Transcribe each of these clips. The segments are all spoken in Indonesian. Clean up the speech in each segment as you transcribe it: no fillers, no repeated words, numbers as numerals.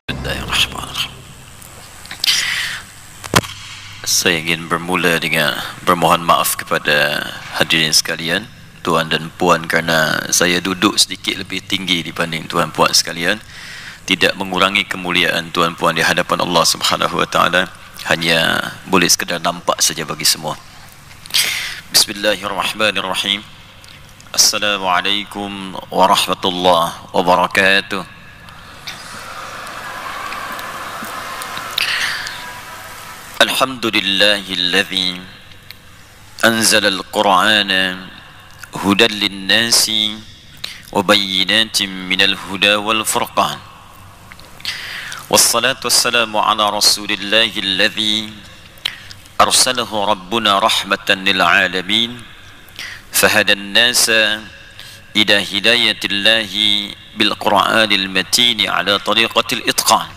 Bismillahirrahmanirrahim. Saya ingin bermula dengan bermohon maaf kepada hadirin sekalian, tuan dan puan, kerana saya duduk sedikit lebih tinggi dibanding tuan puan sekalian. Tidak mengurangi kemuliaan tuan puan di hadapan Allah Subhanahu wa taala, hanya boleh sekadar nampak saja bagi semua. Bismillahirrahmanirrahim. Assalamualaikum warahmatullahi wabarakatuh. الحمد لله الذي أنزل القرآن هدى للناس وبينات من الهدى والفرقان، والصلاة والسلام على رسول الله الذي أرسله ربنا رحمة للعالمين، فهدى الناس إلى هداية الله بالقرآن المتين على طريقة الإتقان.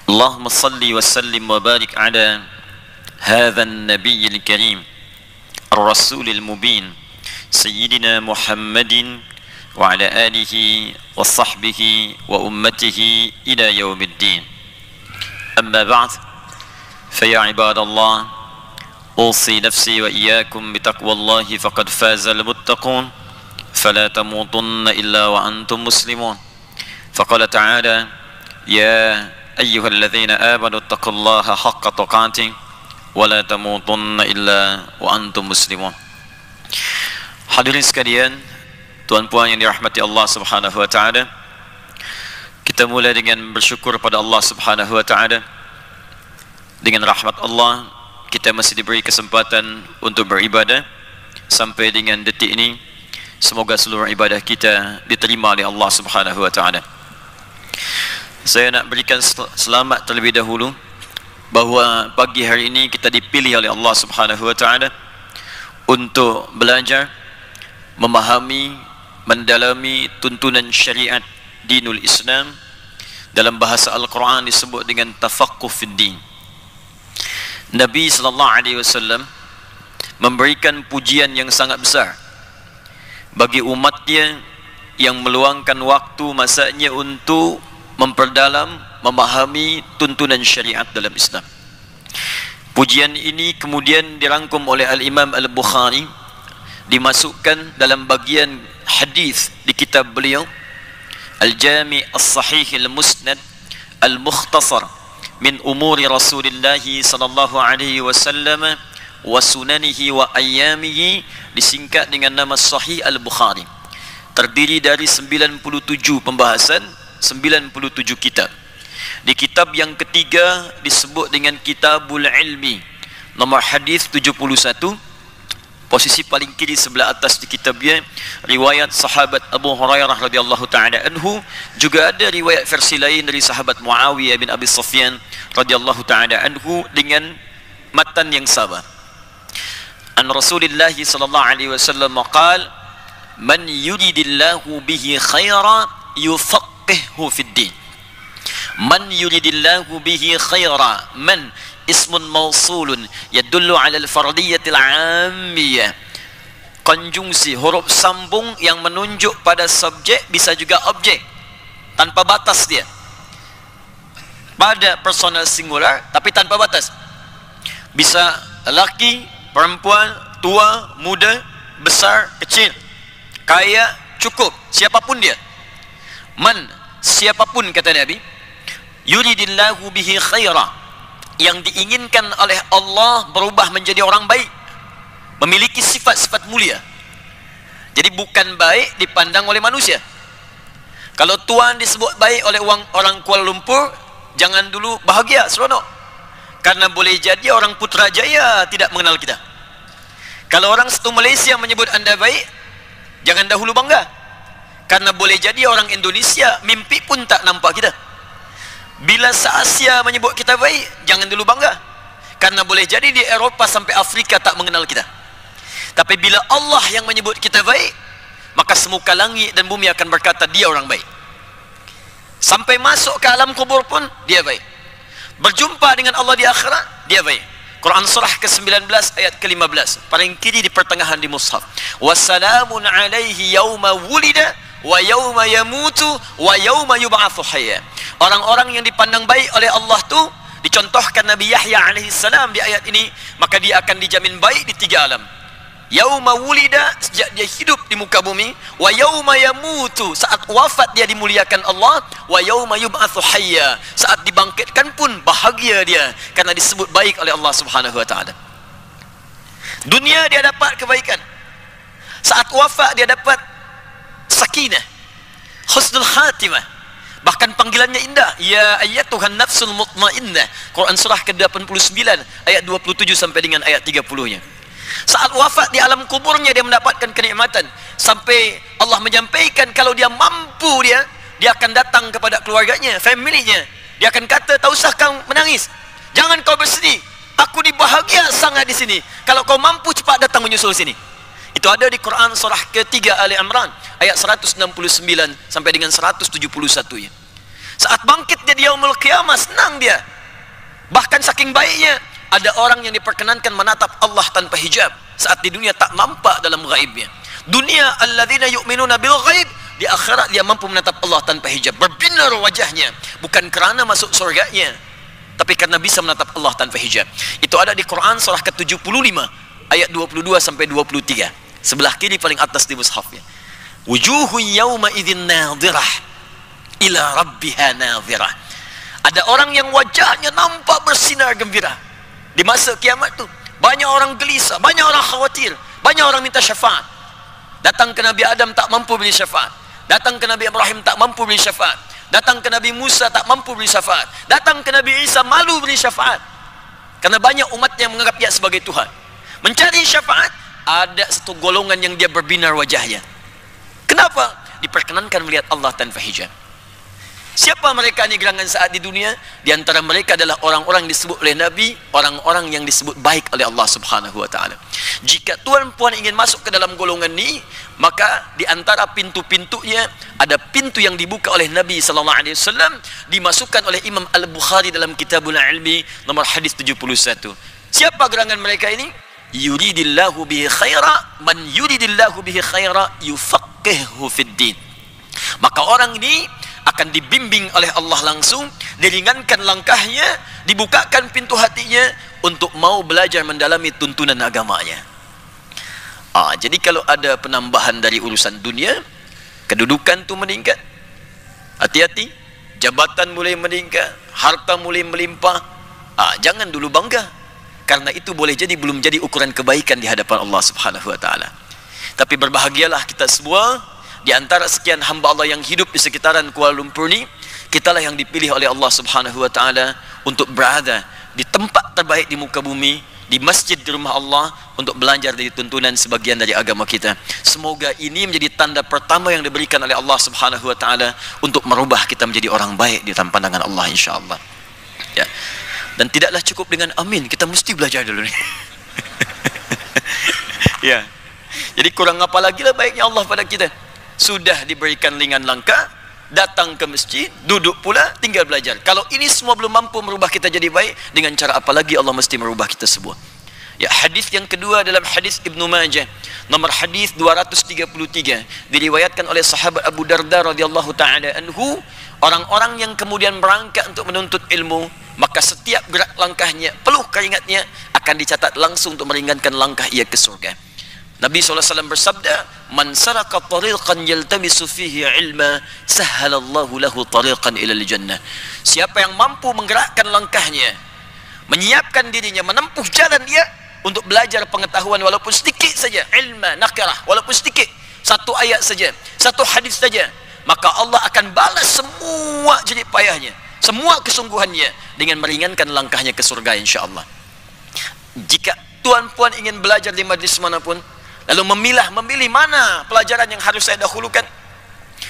اللهم صل وسلم وبارك على هذا النبي الكريم الرسول المبين سيدنا محمد وعلى آله وصحبه وأمته إلى يوم الدين. أما بعد، فيا عباد الله، أوصي نفسي وإياكم بتقوى الله، فقد فاز المتقون، فلا تموتن إلا وأنتم مسلمون. فقال تعالى: يا أيها الذين آمنوا اتقوا الله حق تقاته ولا تموتن إلا وأنتم مسلمون. Hadirin sekalian, tuan puan yang dirahmati Allah Subhanahu wa taala, kita mulai dengan bersyukur pada Allah Subhanahu wa taala. Dengan rahmat Allah, kita masih diberi kesempatan untuk beribadah sampai dengan detik ini. Semoga seluruh ibadah kita diterima oleh Allah Subhanahu wa taala. Saya nak berikan selamat terlebih dahulu bahawa pagi hari ini kita dipilih oleh Allah Subhanahu wa taala untuk belajar, memahami, mendalami tuntunan syariat dinul Islam. Dalam bahasa Al-Quran disebut dengan tafaqquh fid din. Nabi sallallahu alaihi wasallam memberikan pujian yang sangat besar bagi umatnya yang meluangkan waktu masanya untuk memperdalam, memahami tuntunan syariat dalam Islam. Pujian ini kemudian dirangkum oleh Al-Imam Al-Bukhari, dimasukkan dalam bagian hadis di kitab beliau Al-Jami' As-Sahih Al-Musnad Al-Mukhtasar min umuri Rasulullah sallallahu alaihi wasallam wa sunanihi wa ayyamihi, disingkat dengan nama Sahih Al-Bukhari. Terdiri dari 97 pembahasan, 97 kitab. Di kitab yang ketiga disebut dengan Kitabul Ilmi, nomor hadis 71, posisi paling kiri sebelah atas di kitab dia, riwayat sahabat Abu Hurairah radhiyallahu taala anhu. Juga ada riwayat versi lain dari sahabat Muawiyah bin Abi Sufyan radhiyallahu taala anhu dengan matan yang sama. An Rasulillah sallallahu alaihi wasallam qala: man yuridillahu bihi khairan yufaqqihhu fid din. Man yuridillahu bihi khairan, man ismun mausulun yadullu ala al-fardiyatil 'ammiyah. Konjungsi huruf sambung yang menunjuk pada subjek, bisa juga objek, tanpa batas dia. Pada personal singular tapi tanpa batas. Bisa lelaki, perempuan, tua, muda, besar, kecil, kaya, cukup, siapapun dia. Man, siapapun, kata Nabi, yuridillahu bihi khaira, yang diinginkan oleh Allah berubah menjadi orang baik, memiliki sifat-sifat mulia. Jadi bukan baik dipandang oleh manusia. Kalau tuan disebut baik oleh orang Kuala Lumpur, jangan dulu bahagia, seronok, karena boleh jadi orang Putrajaya tidak mengenal kita. Kalau orang satu Malaysia menyebut anda baik, jangan dahulu bangga, karena boleh jadi orang Indonesia mimpi pun tak nampak kita. Bila se-Asia menyebut kita baik, jangan dulu bangga, karena boleh jadi di Eropah sampai Afrika tak mengenal kita. Tapi bila Allah yang menyebut kita baik, maka semuka langit dan bumi akan berkata dia orang baik. Sampai masuk ke alam kubur pun dia baik. Berjumpa dengan Allah di akhirat, dia baik. Quran surah ke-19 ayat ke-15, paling kiri di pertengahan di mushaf. Wassalamun alaihi yauma wulida wa yauma yamutu wa yauma yub'atsu hayya. Orang-orang yang dipandang baik oleh Allah tu dicontohkan Nabi Yahya alaihi salam di ayat ini, maka dia akan dijamin baik di 3 alam. Yauma wulida, sejak dia hidup di muka bumi, wa yauma yamutu, saat wafat dia dimuliakan Allah, wa yauma yub'atsu hayya, saat dibangkitkan pun bahagia dia karena disebut baik oleh Allah Subhanahu wa taala. Dunia dia dapat kebaikan, saat wafat dia dapat sakinah, husnul khatimah, bahkan panggilannya indah, ya ayyatuhan nafsul mutmainnah, Quran surah ke-89 ayat 27 sampai dengan ayat 30-nya. Saat wafat di alam kuburnya dia mendapatkan kenikmatan, sampai Allah menyampaikan kalau dia mampu, dia akan datang kepada keluarganya, familinya, dia akan kata, tak usah kau menangis, jangan kau bersedih, aku dibahagia sangat di sini, kalau kau mampu cepat datang menyusul sini. Itu ada di Quran surah ke-3 Ali Imran ayat 169 sampai dengan 171-nya. Saat bangkit dia di yaumul qiyamah, senang dia, bahkan saking baiknya ada orang yang diperkenankan menatap Allah tanpa hijab saat di dunia tak nampak dalam gaibnya. Dunia alladzina yu'minuna bil ghaib, di akhirat dia mampu menatap Allah tanpa hijab, berbinar wajahnya, bukan kerana masuk surganya, tapi karena bisa menatap Allah tanpa hijab. Itu ada di Quran surah ke-75 ayat 22 sampai 23, sebelah kiri paling atas di mushafnya. Wujuhun yawma idzin nadhirah ila rabbiha nadhirah. Ada orang yang wajahnya nampak bersinar gembira. Di masa kiamat tu banyak orang gelisah, banyak orang khawatir, banyak orang minta syafaat. Datang ke Nabi Adam tak mampu beri syafaat, datang ke Nabi Ibrahim tak mampu beri syafaat, datang ke Nabi Musa tak mampu beri syafaat, datang ke Nabi Isa malu beri syafaat, karena banyak umat yang menganggap dia sebagai Tuhan. Mencari syafaat, ada satu golongan yang dia berbinar wajahnya. Kenapa? Diperkenankan melihat Allah tanpa hijab. Siapa mereka ni gerangan saat di dunia? Di antara mereka adalah orang-orang yang disebut oleh Nabi, orang-orang yang disebut baik oleh Allah Subhanahu wa taala. Jika tuan puan ingin masuk ke dalam golongan ni, maka di antara pintu-pintunya ada pintu yang dibuka oleh Nabi sallallahu alaihi wasallam, dimasukkan oleh Imam Al-Bukhari dalam Kitabul Ilmi nomor hadis 71. Siapa gerangan mereka ini? Yuridillahu bihi khaira, man yuridillahu bihi khaira yufaqihuhu fid din. Maka orang ini akan dibimbing oleh Allah langsung, diringankan langkahnya, dibukakan pintu hatinya untuk mau belajar mendalami tuntunan agamanya. Jadi kalau ada penambahan dari urusan dunia, kedudukan tu meningkat, hati-hati, jabatan mulai meningkat, harta mulai melimpah, jangan dulu bangga, karena itu boleh jadi belum jadi ukuran kebaikan di hadapan Allah Subhanahu wa taala. Tapi berbahagialah kita semua, di antara sekian hamba Allah yang hidup di sekitaran Kuala Lumpur ni, kitalah yang dipilih oleh Allah Subhanahu wa taala untuk berada di tempat terbaik di muka bumi, di masjid di rumah Allah, untuk belajar dari tuntunan sebagian dari agama kita. Semoga ini menjadi tanda pertama yang diberikan oleh Allah Subhanahu wa taala untuk merubah kita menjadi orang baik di dalam pandangan Allah, insya-Allah. Ya. Dan tidaklah cukup dengan amin, kita mesti belajar dulu ni. Ya. Jadi kurang apa lagi lah baiknya Allah pada kita. Sudah diberikan ringan langkah, datang ke masjid, duduk pula, tinggal belajar. Kalau ini semua belum mampu merubah kita jadi baik, dengan cara apa lagi Allah mesti merubah kita semua. Ya, hadis yang kedua dalam hadis Ibnu Majah nomor hadis 233, diriwayatkan oleh sahabat Abu Darda radhiyallahu taala anhu, orang-orang yang kemudian berangkat untuk menuntut ilmu, maka setiap gerak langkahnya, peluh keringatnya akan dicatat langsung untuk meringankan langkah ia ke surga. Nabi SAW bersabda, man saraka tariqan yaltamisu fihi ilma, sahhalallahu lahu tariqan ilal jannah. Siapa yang mampu menggerakkan langkahnya, menyiapkan dirinya, menempuh jalan dia untuk belajar pengetahuan walaupun sedikit saja, ilma nakirah, walaupun sedikit, satu ayat saja, satu hadis saja, maka Allah akan balas semua jerih payahnya, semua kesungguhannya dengan meringankan langkahnya ke surga, insya-Allah. Jika tuan-puan ingin belajar di majlis manapun, lalu memilih mana pelajaran yang harus saya dahulukan,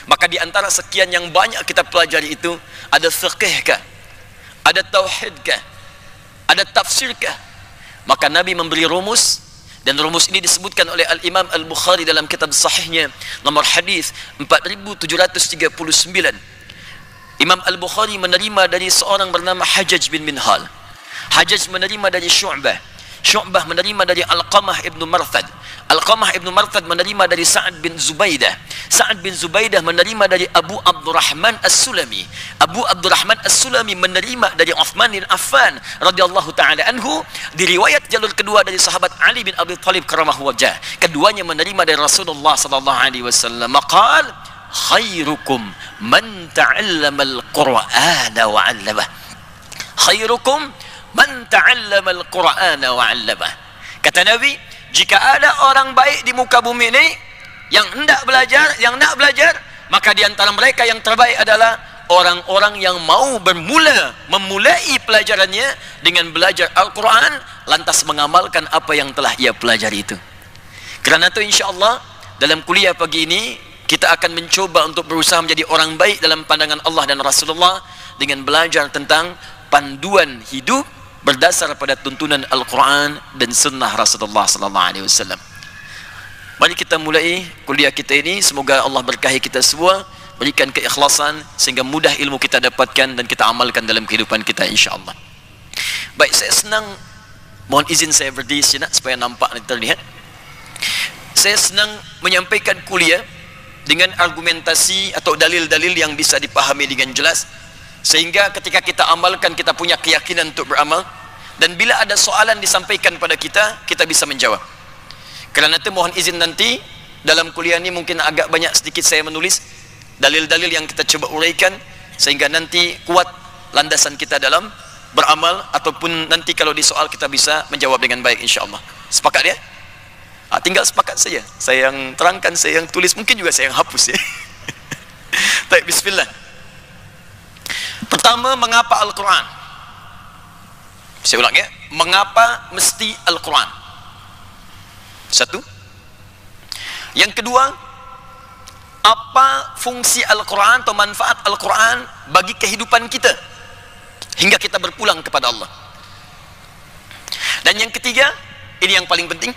maka di antara sekian yang banyak kita pelajari itu, ada fiqhkah, ada tauhidkah, ada tafsirkah, maka Nabi memberi rumus, dan rumus ini disebutkan oleh Al-Imam Al-Bukhari dalam kitab sahihnya nomor hadis 4739. Imam Al-Bukhari menerima dari seorang bernama Hajjaj bin Minhal. Hajjaj menerima dari Syu'bah. Syu'bah menerima dari Alqamah ibnu Marthad. Alqamah ibnu Marthad menerima dari Sa'ad bin Zubaidah. Sa'ad bin Zubaidah menerima dari Abu Abdurrahman As-Sulami. Abu Abdurrahman As-Sulami menerima dari Uthman bin Affan radhiyallahu taala anhu. Di riwayat jalur kedua dari sahabat Ali bin Abi Thalib karamahu wajah. Keduanya menerima dari Rasulullah sallallahu alaihi wasallam. Maqal khairukum man ta'allama al-Qur'ana wa 'allamah. Khairukum man ta'allama al-Qur'ana wa 'allamah. Kata Nabi, jika ada orang baik di muka bumi ini yang hendak belajar, yang nak belajar, maka di antara mereka yang terbaik adalah orang-orang yang mau memulai pelajarannya dengan belajar Al-Quran, lantas mengamalkan apa yang telah ia pelajari itu. Kerana itu insyaAllah dalam kuliah pagi ini kita akan mencoba untuk berusaha menjadi orang baik dalam pandangan Allah dan Rasulullah dengan belajar tentang panduan hidup berdasar pada tuntunan Al-Quran dan Sunnah Rasulullah sallallahu alaihi wasallam. Mari kita mulai kuliah kita ini. Semoga Allah berkahi kita semua, berikan keikhlasan sehingga mudah ilmu kita dapatkan dan kita amalkan dalam kehidupan kita insya-Allah. Baik, saya senang, mohon izin saya berdiri sini supaya nampak dan terlihat. Saya senang menyampaikan kuliah dengan argumentasi atau dalil-dalil yang bisa dipahami dengan jelas, sehingga ketika kita amalkan kita punya keyakinan untuk beramal, dan bila ada soalan disampaikan pada kita, kita bisa menjawab. Kerana itu mohon izin nanti dalam kuliah ini mungkin agak banyak sedikit saya menulis dalil-dalil yang kita coba uraikan, sehingga nanti kuat landasan kita dalam beramal, ataupun nanti kalau di soal kita bisa menjawab dengan baik insya-Allah. Sepakat ya? Tinggal sepakat saja. Saya yang terangkan, saya yang tulis, mungkin juga saya yang hapus ya. Baik, bismillah. Pertama, mengapa Al-Quran? Saya ulang ya, mengapa mesti Al-Quran? Satu. Yang kedua, apa fungsi Al-Quran atau manfaat Al-Quran bagi kehidupan kita hingga kita berpulang kepada Allah? Dan yang ketiga, ini yang paling penting,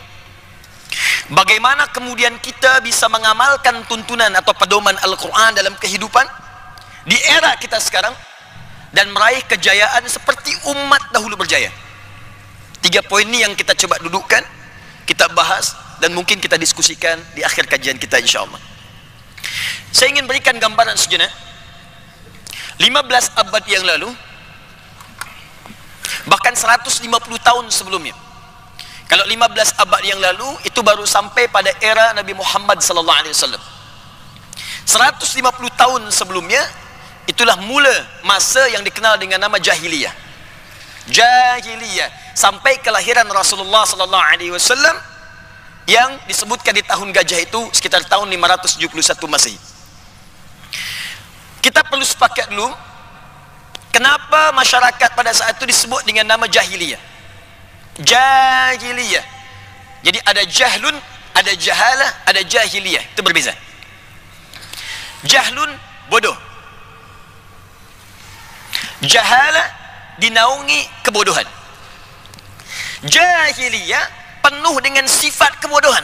bagaimana kemudian kita bisa mengamalkan tuntunan atau pedoman Al-Quran dalam kehidupan di era kita sekarang dan meraih kejayaan seperti umat dahulu berjaya. 3 poin ini yang kita coba dudukkan, kita bahas, dan mungkin kita diskusikan di akhir kajian kita insyaAllah. Saya ingin berikan gambaran sejenak. 15 abad yang lalu, bahkan 150 tahun sebelumnya, kalau 15 abad yang lalu itu baru sampai pada era Nabi Muhammad sallallahu alaihi wasallam. 150 tahun sebelumnya itulah mula masa yang dikenal dengan nama jahiliyah. Jahiliyah sampai kelahiran Rasulullah sallallahu alaihi wasallam yang disebutkan di tahun gajah itu sekitar tahun 571 Masehi. Kita perlu sepakat dulu kenapa masyarakat pada saat itu disebut dengan nama jahiliyah. Jahiliyah. Jadi ada jahlun, ada jahalah, ada jahiliyah. Itu berbeza. Jahlun bodoh. Jahalah dinaungi kebodohan. Jahiliyah penuh dengan sifat kebodohan.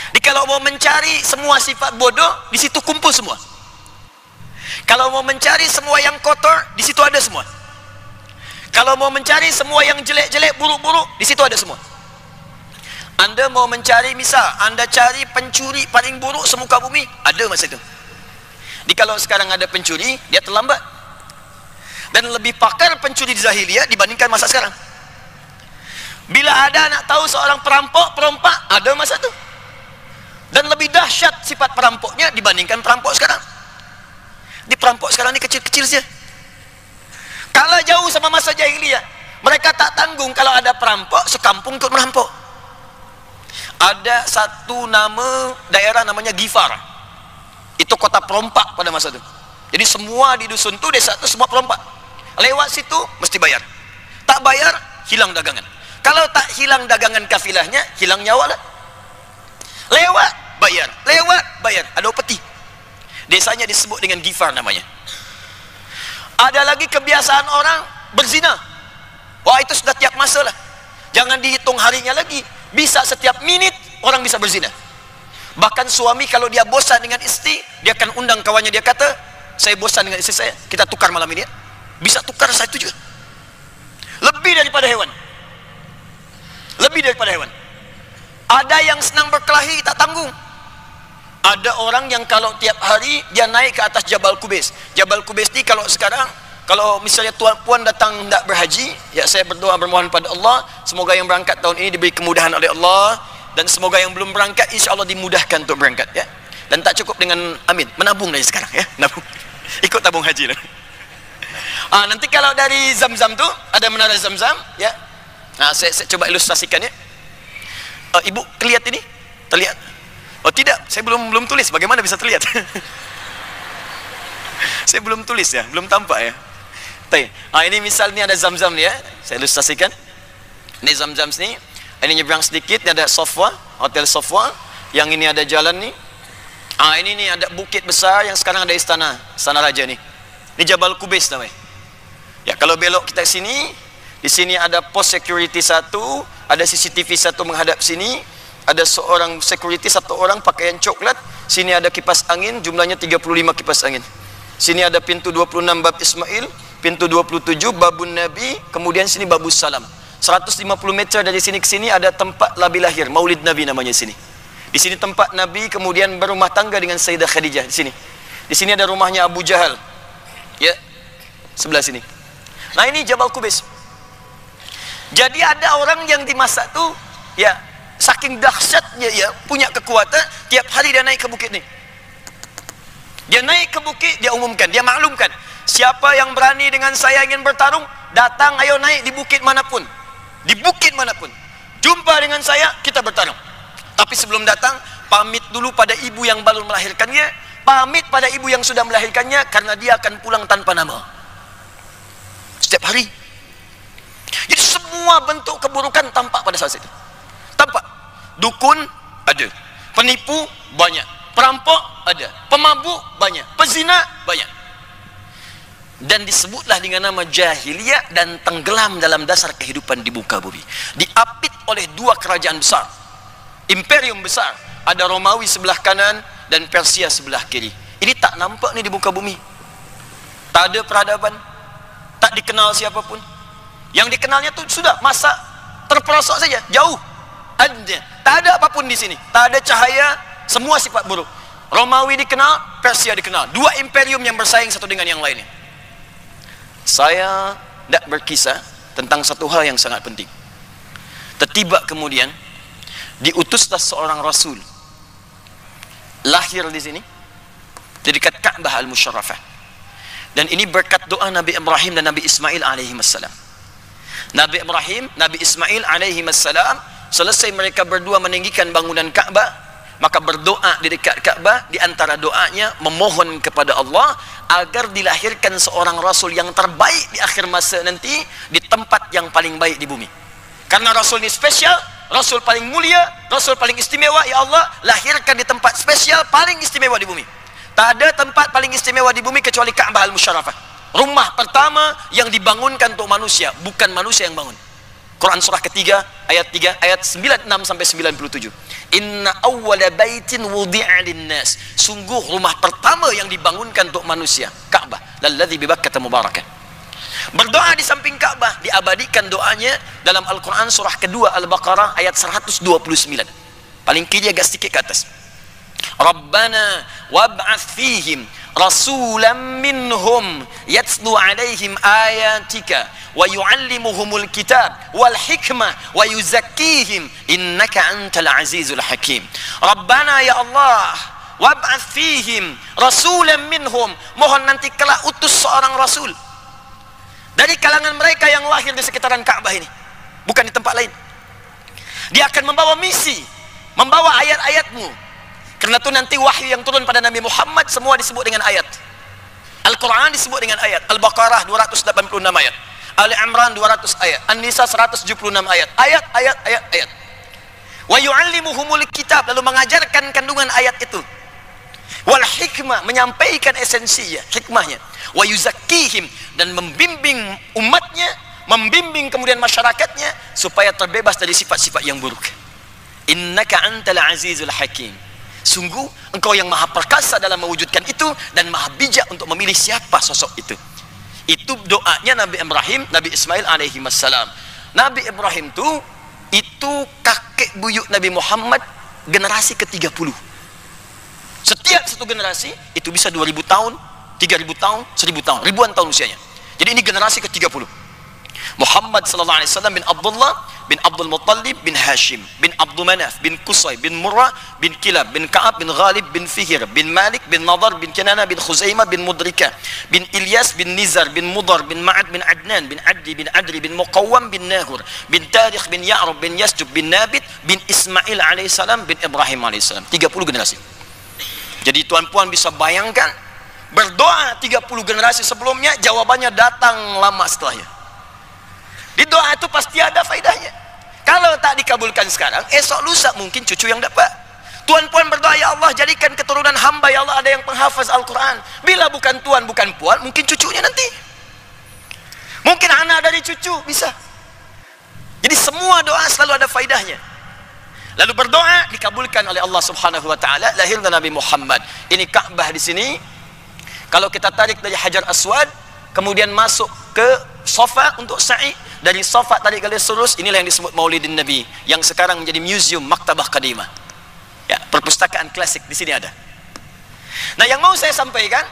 Jadi kalau mau mencari semua sifat bodoh, di situ kumpul semua. Kalau mau mencari semua yang kotor, di situ ada semua. Kalau mau mencari semua yang jelek-jelek, buruk-buruk, di situ ada semua. Anda mau mencari, misal Anda cari pencuri paling buruk semuka bumi, ada masa itu. Jadi kalau sekarang ada pencuri, dia terlambat. Dan lebih pakar pencuri di jahiliyah dibandingkan masa sekarang. Bila ada nak tahu seorang perampok, perompak, ada masa itu. Dan lebih dahsyat sifat perampoknya dibandingkan perampok sekarang. Di perampok sekarang ini kecil-kecil saja. Kalah jauh sama masa jahiliyah. Mereka tak tanggung kalau ada perampok sekampung ikut merampok. Ada satu nama daerah namanya Gifar. Itu kota perompak pada masa itu. Jadi semua di dusun itu, desa itu semua perompak. Lewat situ mesti bayar. Tak bayar, hilang dagangan. Kalau tak hilang dagangan kafilahnya, hilang nyawa lah. Lewat, bayar. Lewat, bayar. Ada upeti. Desanya disebut dengan Gifar namanya. Ada lagi kebiasaan orang berzina. Wah, itu sudah tiap masa lah. Jangan dihitung harinya lagi. Bisa setiap minit orang bisa berzina. Bahkan suami kalau dia bosan dengan istri, dia akan undang kawannya, dia kata, saya bosan dengan istri saya, kita tukar malam ini ya. Bisa tukar saat itu juga. Lebih daripada hewan. lebih daripada hewan. Ada yang senang berkelahi tak tanggung. Ada orang yang kalau tiap hari dia naik ke atas Jabal Kubais. Jabal Kubais ni kalau sekarang, kalau misalnya tuan puan datang tak berhaji, ya saya berdoa bermohon pada Allah, semoga yang berangkat tahun ini diberi kemudahan oleh Allah, dan semoga yang belum berangkat insya-Allah dimudahkan untuk berangkat, ya. Dan tak cukup dengan amin, menabung dari sekarang, ya, nabung. Ikut tabung haji lah. Nanti kalau dari Zam-Zam tu ada menara Zam-Zam, ya. Saya coba ilustrasikan, ya. Ibu terlihat ini? Terlihat? Oh tidak, saya belum tulis. Bagaimana bisa terlihat? Saya belum tulis, ya, belum tampak, ya. Ini misalnya ada Zam-Zam ni, ya. Saya ilustrasikan. Ini Zam-Zam ni. Ini nyebrang sedikit, ni ada Sofwa, Hotel Sofwa. Yang ini ada jalan ni. Ini ni ada bukit besar yang sekarang ada istana raja ni. Ini Jabal Kubais namanya. Ya, kalau belok kita sini, di sini ada pos security satu, ada CCTV satu menghadap sini, ada seorang security satu orang pakaian coklat, sini ada kipas angin, jumlahnya 35 kipas angin. Sini ada pintu 26 bab Ismail, pintu 27 babun Nabi, kemudian sini babus salam. 150 meter dari sini ke sini ada tempat Labi lahir, Maulid Nabi namanya sini. Di sini tempat Nabi kemudian berumah tangga dengan Sayyidah Khadijah di sini. Di sini ada rumahnya Abu Jahal. Ya. Sebelah sini. Nah, ini Jabal Kubais. Jadi ada orang yang di masa tu, ya, saking dahsyatnya, ya, punya kekuatan, tiap hari dia naik ke bukit ni. Dia naik ke bukit, dia umumkan, dia maklumkan, siapa yang berani dengan saya ingin bertarung, datang, ayo naik di bukit manapun. Di bukit manapun. Jumpa dengan saya, kita bertarung. Tapi sebelum datang, pamit dulu pada ibu yang baru melahirkannya, pamit pada ibu yang sudah melahirkannya, karena dia akan pulang tanpa nama. Setiap hari. Jadi semua bentuk keburukan tampak pada saat itu. Tampak. Dukun ada, penipu banyak, perampok ada, pemabuk banyak, pezina banyak. Dan disebutlah dengan nama jahiliyah dan tenggelam dalam dasar kehidupan di muka bumi. Diapit oleh dua kerajaan besar, imperium besar. Ada Romawi sebelah kanan dan Persia sebelah kiri. Ini tak nampak ni di muka bumi. Tak ada peradaban, tak dikenal siapapun. Yang dikenalnya tu sudah masa terperosok saja, jauh. Tak ada apapun di sini, tak ada cahaya, semua sifat buruk. Romawi dikenal, Persia dikenal. Dua imperium yang bersaing satu dengan yang lainnya. Saya tidak berkisah tentang satu hal yang sangat penting. Tiba kemudian diutuslah seorang rasul lahir di sini di dekat Ka'bah Al-Musyarrafah. Dan ini berkat doa Nabi Ibrahim dan Nabi Ismail alaihi wassalam. Nabi Ibrahim, Nabi Ismail alaihi wassalam, selesai mereka berdua meninggikan bangunan Ka'bah, maka berdoa di dekat Ka'bah, di antara doanya memohon kepada Allah agar dilahirkan seorang rasul yang terbaik di akhir masa nanti di tempat yang paling baik di bumi. Karena rasul ini spesial, rasul paling mulia, rasul paling istimewa, ya Allah, lahirkan di tempat spesial paling istimewa di bumi. Tak ada tempat paling istimewa di bumi kecuali Ka'bah Al-Musyarrafah. Rumah pertama yang dibangunkan untuk manusia, bukan manusia yang bangun. Quran surah ketiga ayat 3 ayat 96 sampai 97. Inna awwala baitin wudi'a linnas. Sungguh rumah pertama yang dibangunkan untuk manusia, Ka'bah, lalladzi bi Bakkah mubarakan. Berdoa di samping Ka'bah, diabadikan doanya dalam Al-Quran surah kedua Al-Baqarah ayat 129. Paling kiri agak sedikit ke atas. Rabbana wab'ats fihim rasulan minhum yatslu alaihim ayatika wa yu'allimuhumul kitab wal hikmah wa yuzakkihim innaka antal azizul hakim. Rabbana ya Allah, wab'ats fihim rasulan minhum, mohon nanti kelak utus seorang rasul dari kalangan mereka yang lahir di sekitaran Ka'bah ini, bukan di tempat lain. Dia akan membawa misi, membawa ayat-ayatmu. Karena itu nanti wahyu yang turun pada Nabi Muhammad semua disebut dengan ayat. Al-Quran disebut dengan ayat. Al-Baqarah 286 ayat, Ali Imran 200 ayat, An-Nisa 176 ayat. Ayat, ayat, ayat, ayat. Wa yu'allimuhumul kitab, lalu mengajarkan kandungan ayat itu. Wal hikmah, menyampaikan esensinya, hikmahnya. Wa yuzakkihim, dan membimbing umatnya, membimbing kemudian masyarakatnya supaya terbebas dari sifat-sifat yang buruk. Innaka antal azizul hakim. Sungguh engkau yang maha perkasa dalam mewujudkan itu dan maha bijak untuk memilih siapa sosok itu. Itu doanya Nabi Ibrahim, Nabi Ismail alaihi wassalam. Nabi Ibrahim itu itu kakek buyut Nabi Muhammad generasi ke-30. Setiap satu generasi itu bisa 2000 tahun, 3000 tahun, 1000 tahun, ribuan tahun usianya. Jadi ini generasi ke-30. Muhammad sallallahu alaihi wasallam bin Abdullah bin Abdul Muttalib bin Hashim bin Abdul Manaf bin Qusay bin Murrah bin Kilab bin Ka'ab bin Ghalib bin Fihir bin Malik bin Nadar bin Kinana bin Khuzaimah bin Mudrika bin Ilyas bin Nizar bin Mudar bin Ma'ad bin Adnan bin Addi bin Adri bin Muqawwam bin Nahur bin Tarikh bin Ya'rub bin Yasjub bin Nabit bin Ismail alaihissalam bin Ibrahim alaihissalam. 30 generasi. Jadi tuan-puan bisa bayangkan, berdoa 30 generasi sebelumnya, jawabannya datang lama setelahnya. Di doa itu pasti ada faedahnya. Kalau tak dikabulkan sekarang, esok lusa mungkin cucu yang dapat. Tuan-puan berdoa, ya Allah jadikan keturunan hamba, ya Allah ada yang penghafaz Al-Quran. Bila bukan tuan, bukan puan, mungkin cucunya nanti. Mungkin anak dari cucu, bisa. Jadi semua doa selalu ada faedahnya. Lalu berdoa dikabulkan oleh Allah Subhanahu wa taala, lahirnya Nabi Muhammad. Ini Ka'bah di sini. Kalau kita tarik dari Hajar Aswad, kemudian masuk ke Safa untuk sa'i, dari Safa tarik garis lurus, inilah yang disebut Maulidin Nabi, yang sekarang menjadi museum Maktabah Qadimah. Ya, perpustakaan klasik di sini ada. Nah, yang mau saya sampaikan,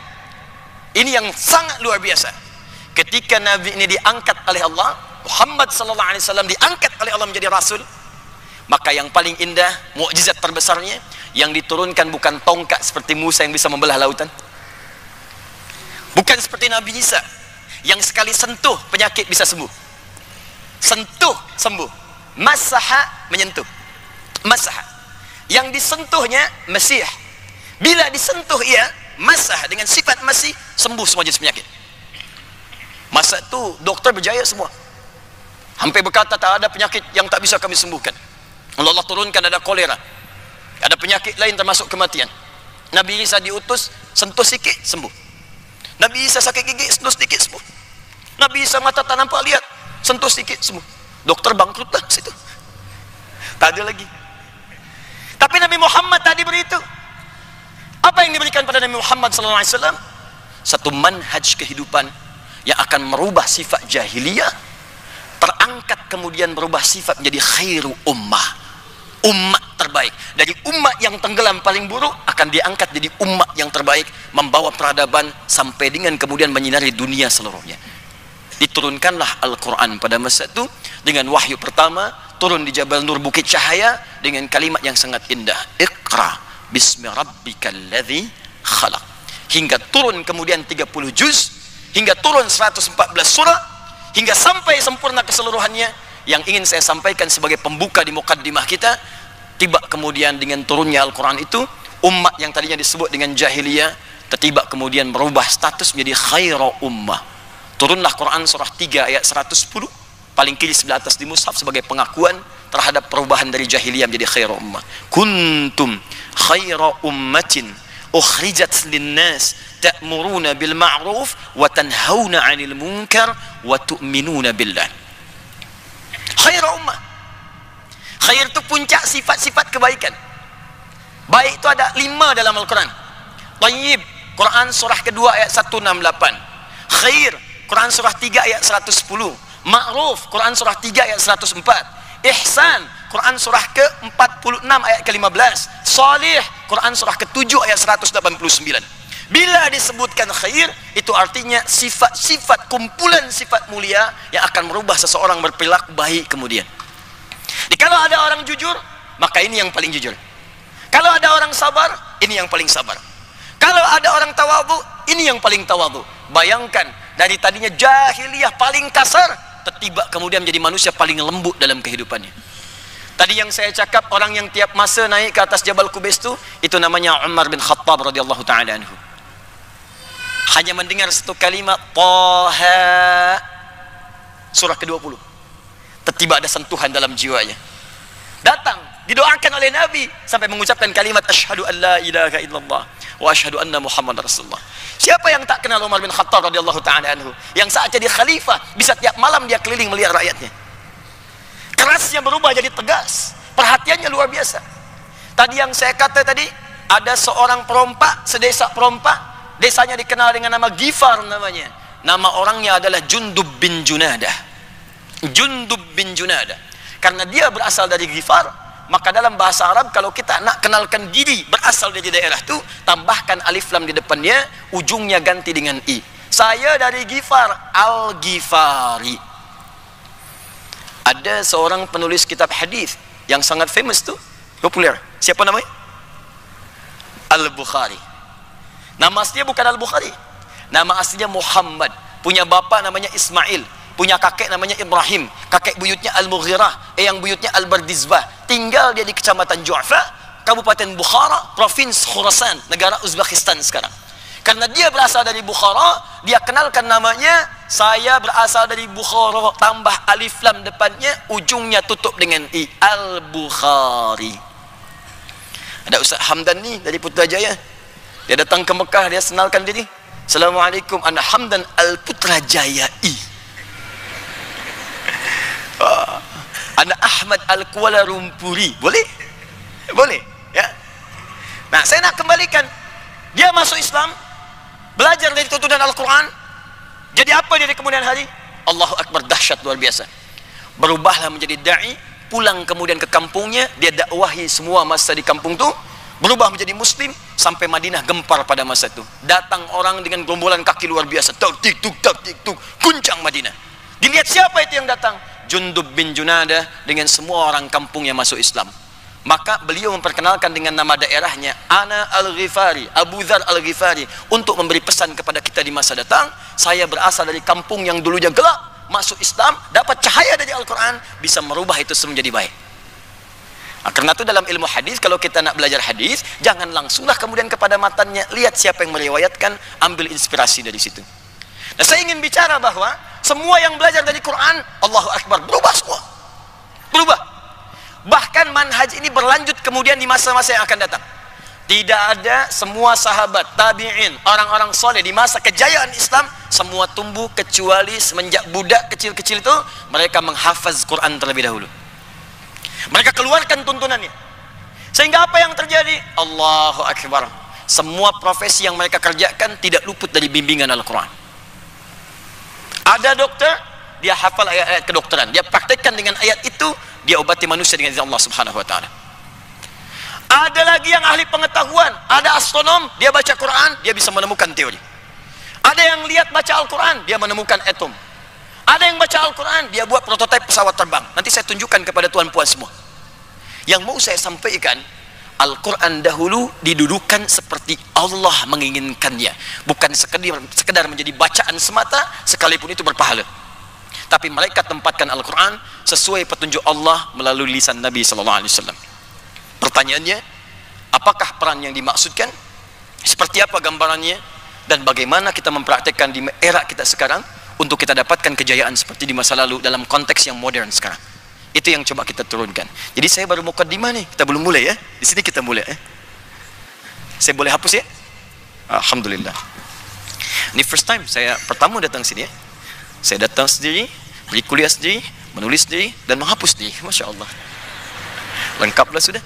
ini yang sangat luar biasa. Ketika Nabi ini diangkat oleh Allah, Muhammad sallallahu alaihi wasallam diangkat oleh Allah menjadi rasul, maka yang paling indah, mukjizat terbesarnya, yang diturunkan bukan tongkat seperti Musa yang bisa membelah lautan. Bukan seperti Nabi Isa yang sekali sentuh penyakit bisa sembuh. Sentuh sembuh. Masaha menyentuh. Masaha. Yang disentuhnya Mesih. Bila disentuh ia masaha dengan sifat masih, sembuh semua jenis penyakit. Masa itu dokter berjaya semua. Hampir berkata tak ada penyakit yang tak bisa kami sembuhkan. Allah turunkan ada kolera, ada penyakit lain termasuk kematian. Nabi Isa diutus, sentuh sikit sembuh. Nabi Isa sakit gigi, sentuh sedikit sembuh. Nabi Isa mata tak nampak lihat, sentuh sedikit sembuh. Dokter bangkrut lah situ. Tak ada lagi. Tapi Nabi Muhammad tadi beri itu. Apa yang diberikan pada Nabi Muhammad sallallahu alaihi wasallam? Satu manhaj kehidupan yang akan merubah sifat jahiliyah, terangkat kemudian berubah sifat menjadi khairu ummah. Umat terbaik. Dari umat yang tenggelam paling buruk akan diangkat jadi umat yang terbaik, membawa peradaban sampai dengan kemudian menyinari dunia seluruhnya. Diturunkanlah Al-Quran pada masa itu dengan wahyu pertama, turun di Jabal Nur Bukit Cahaya dengan kalimat yang sangat indah, Iqra bismi rabbikal ladzi khalaq. Hingga turun kemudian 30 juz, hingga turun 114 surah, hingga sampai sempurna keseluruhannya. Yang ingin saya sampaikan sebagai pembuka di mukaddimah kita, tiba kemudian dengan turunnya Al-Quran itu, umat yang tadinya disebut dengan jahiliyah, tiba kemudian berubah status menjadi khairu ummah. Turunlah Quran surah 3 ayat 110, paling kiri sebelah atas di mushaf, sebagai pengakuan terhadap perubahan dari jahiliyah menjadi khairu ummah. Kuntum khairu ummatin ukhrijat linnas ta'muruna bil ma'ruf wa tanhauna 'anil munkar wa tu'minuna billah. Khair ummah. Khair itu puncak sifat-sifat kebaikan. Baik itu ada 5 dalam Al-Quran. Tayyib, Quran surah kedua ayat 168. Khair, Quran surah 3 ayat 110. Ma'ruf, Quran surah 3 ayat 104. Ihsan, Quran surah ke-46 ayat ke-15. Salih, Quran surah ke-7 ayat 189. Bila disebutkan khair, itu artinya sifat-sifat, kumpulan sifat mulia yang akan merubah seseorang berperilaku baik kemudian. Jadi kalau ada orang jujur, maka ini yang paling jujur. Kalau ada orang sabar, ini yang paling sabar. Kalau ada orang tawadhu, ini yang paling tawadhu. Bayangkan, dari tadinya jahiliyah paling kasar, tiba kemudian menjadi manusia paling lembut dalam kehidupannya. Tadi yang saya cakap, orang yang tiap masa naik ke atas Jabal Qubais itu namanya Umar bin Khattab radhiyallahu ta'ala anhu. Hanya mendengar satu kalimat Taha, surah ke-20, tiba ada sentuhan dalam jiwanya. Datang, didoakan oleh Nabi sampai mengucapkan kalimat asyhadu an la ilaha illallah wa asyhadu anna Muhammadar Rasulullah. Siapa yang tak kenal Umar bin Khattab radhiyallahu ta'ala anhu, yang saat jadi khalifah bisa tiap malam dia keliling melihat rakyatnya. Kerasnya berubah jadi tegas, perhatiannya luar biasa. Tadi yang saya kata tadi, ada seorang perompak, sedesa perompak, desanya dikenal dengan nama Gifar namanya. Nama orangnya adalah Jundub bin Junadah. Jundub bin Junadah. Karena dia berasal dari Ghifar, maka dalam bahasa Arab kalau kita nak kenalkan diri berasal dari daerah itu, tambahkan alif lam di depannya, ujungnya ganti dengan i. Saya dari Ghifar, Al-Ghifari. Ada seorang penulis kitab hadis yang sangat famous tuh, populer. Siapa namanya? Al-Bukhari. Nama aslinya bukan Al-Bukhari. Nama aslinya Muhammad. Punya bapa namanya Ismail. Punya kakek namanya Ibrahim, kakek buyutnya Al-Mughirah, yang buyutnya Al-Bardizbah. Tinggal dia di kecamatan Ju'fa, Kabupaten Bukhara, Provinsi Khurasan, negara Uzbekistan sekarang. Karena dia berasal dari Bukhara, dia kenalkan namanya, saya berasal dari Bukhara, tambah alif lam depannya, ujungnya tutup dengan i, Al-Bukhari. Ada Ustaz Hamdan ni dari Putrajaya. Dia datang ke Mekah, dia senalkan diri. Assalamualaikum, ana Hamdan Al-Putrajayai. Ana Ahmad Al-Kuala Lumpuri. Boleh? Boleh, ya. Nah, saya nak kembalikan. Dia masuk Islam, belajar dari tuntunan Al-Quran. Jadi apa dia di kemudian hari? Allahu Akbar, dahsyat luar biasa. Berubahlah menjadi da'i, pulang kemudian ke kampungnya, dia dakwahi semua masa di kampung tu, berubah menjadi muslim, sampai Madinah gempar pada masa itu. Datang orang dengan gombolan kaki luar biasa, tak tik tuk, guncang Madinah. Dilihat siapa itu yang datang? Jundub bin Junadah dengan semua orang kampung yang masuk Islam. Maka beliau memperkenalkan dengan nama daerahnya, Ana Al-Ghifari, Abu Dhar Al-Ghifari, untuk memberi pesan kepada kita di masa datang. Saya berasal dari kampung yang dulunya gelap, masuk Islam, dapat cahaya dari Al-Quran, bisa merubah itu semua menjadi baik. Nah, karena itu dalam ilmu hadis, kalau kita nak belajar hadis, jangan langsunglah kemudian kepada matanya, lihat siapa yang meriwayatkan, ambil inspirasi dari situ. Nah, saya ingin bicara bahwa semua yang belajar dari Quran, Allahu Akbar, berubah semua. Berubah. Bahkan manhaj ini berlanjut kemudian di masa-masa yang akan datang. Tidak ada semua sahabat, tabi'in, orang-orang soleh di masa kejayaan Islam, semua tumbuh kecuali semenjak budak kecil-kecil itu, mereka menghafaz Quran terlebih dahulu. Mereka keluarkan tuntunannya. Sehingga apa yang terjadi? Allahu Akbar. Semua profesi yang mereka kerjakan tidak luput dari bimbingan Al-Quran. Ada dokter, dia hafal ayat-ayat kedokteran, dia praktekkan dengan ayat itu, dia obati manusia dengan izin Allah Subhanahu wa taala. Ada lagi yang ahli pengetahuan, ada astronom, dia baca Quran, dia bisa menemukan teori. Ada yang lihat baca Al-Quran, dia menemukan atom. Ada yang baca Al-Quran, dia buat prototipe pesawat terbang. Nanti saya tunjukkan kepada tuan-puan semua. Yang mau saya sampaikan, Al-Quran dahulu didudukan seperti Allah menginginkannya, bukan sekedar menjadi bacaan semata, sekalipun itu berpahala. Tapi mereka tempatkan Al-Quran sesuai petunjuk Allah melalui lisan Nabi SAW. Pertanyaannya, apakah peran yang dimaksudkan? Seperti apa gambarannya? Dan bagaimana kita mempraktekkan di era kita sekarang untuk kita dapatkan kejayaan seperti di masa lalu dalam konteks yang modern sekarang? Itu yang coba kita turunkan. Jadi saya baru mukaddimah nih, kita belum mulai ya. Di sini kita mulai ya. Saya boleh hapus ya? Alhamdulillah. Ini first time saya pertama datang sini ya. Saya datang sendiri, beri kuliah sendiri, menulis sendiri, dan menghapus sendiri. Masya Allah. Lengkaplah sudah.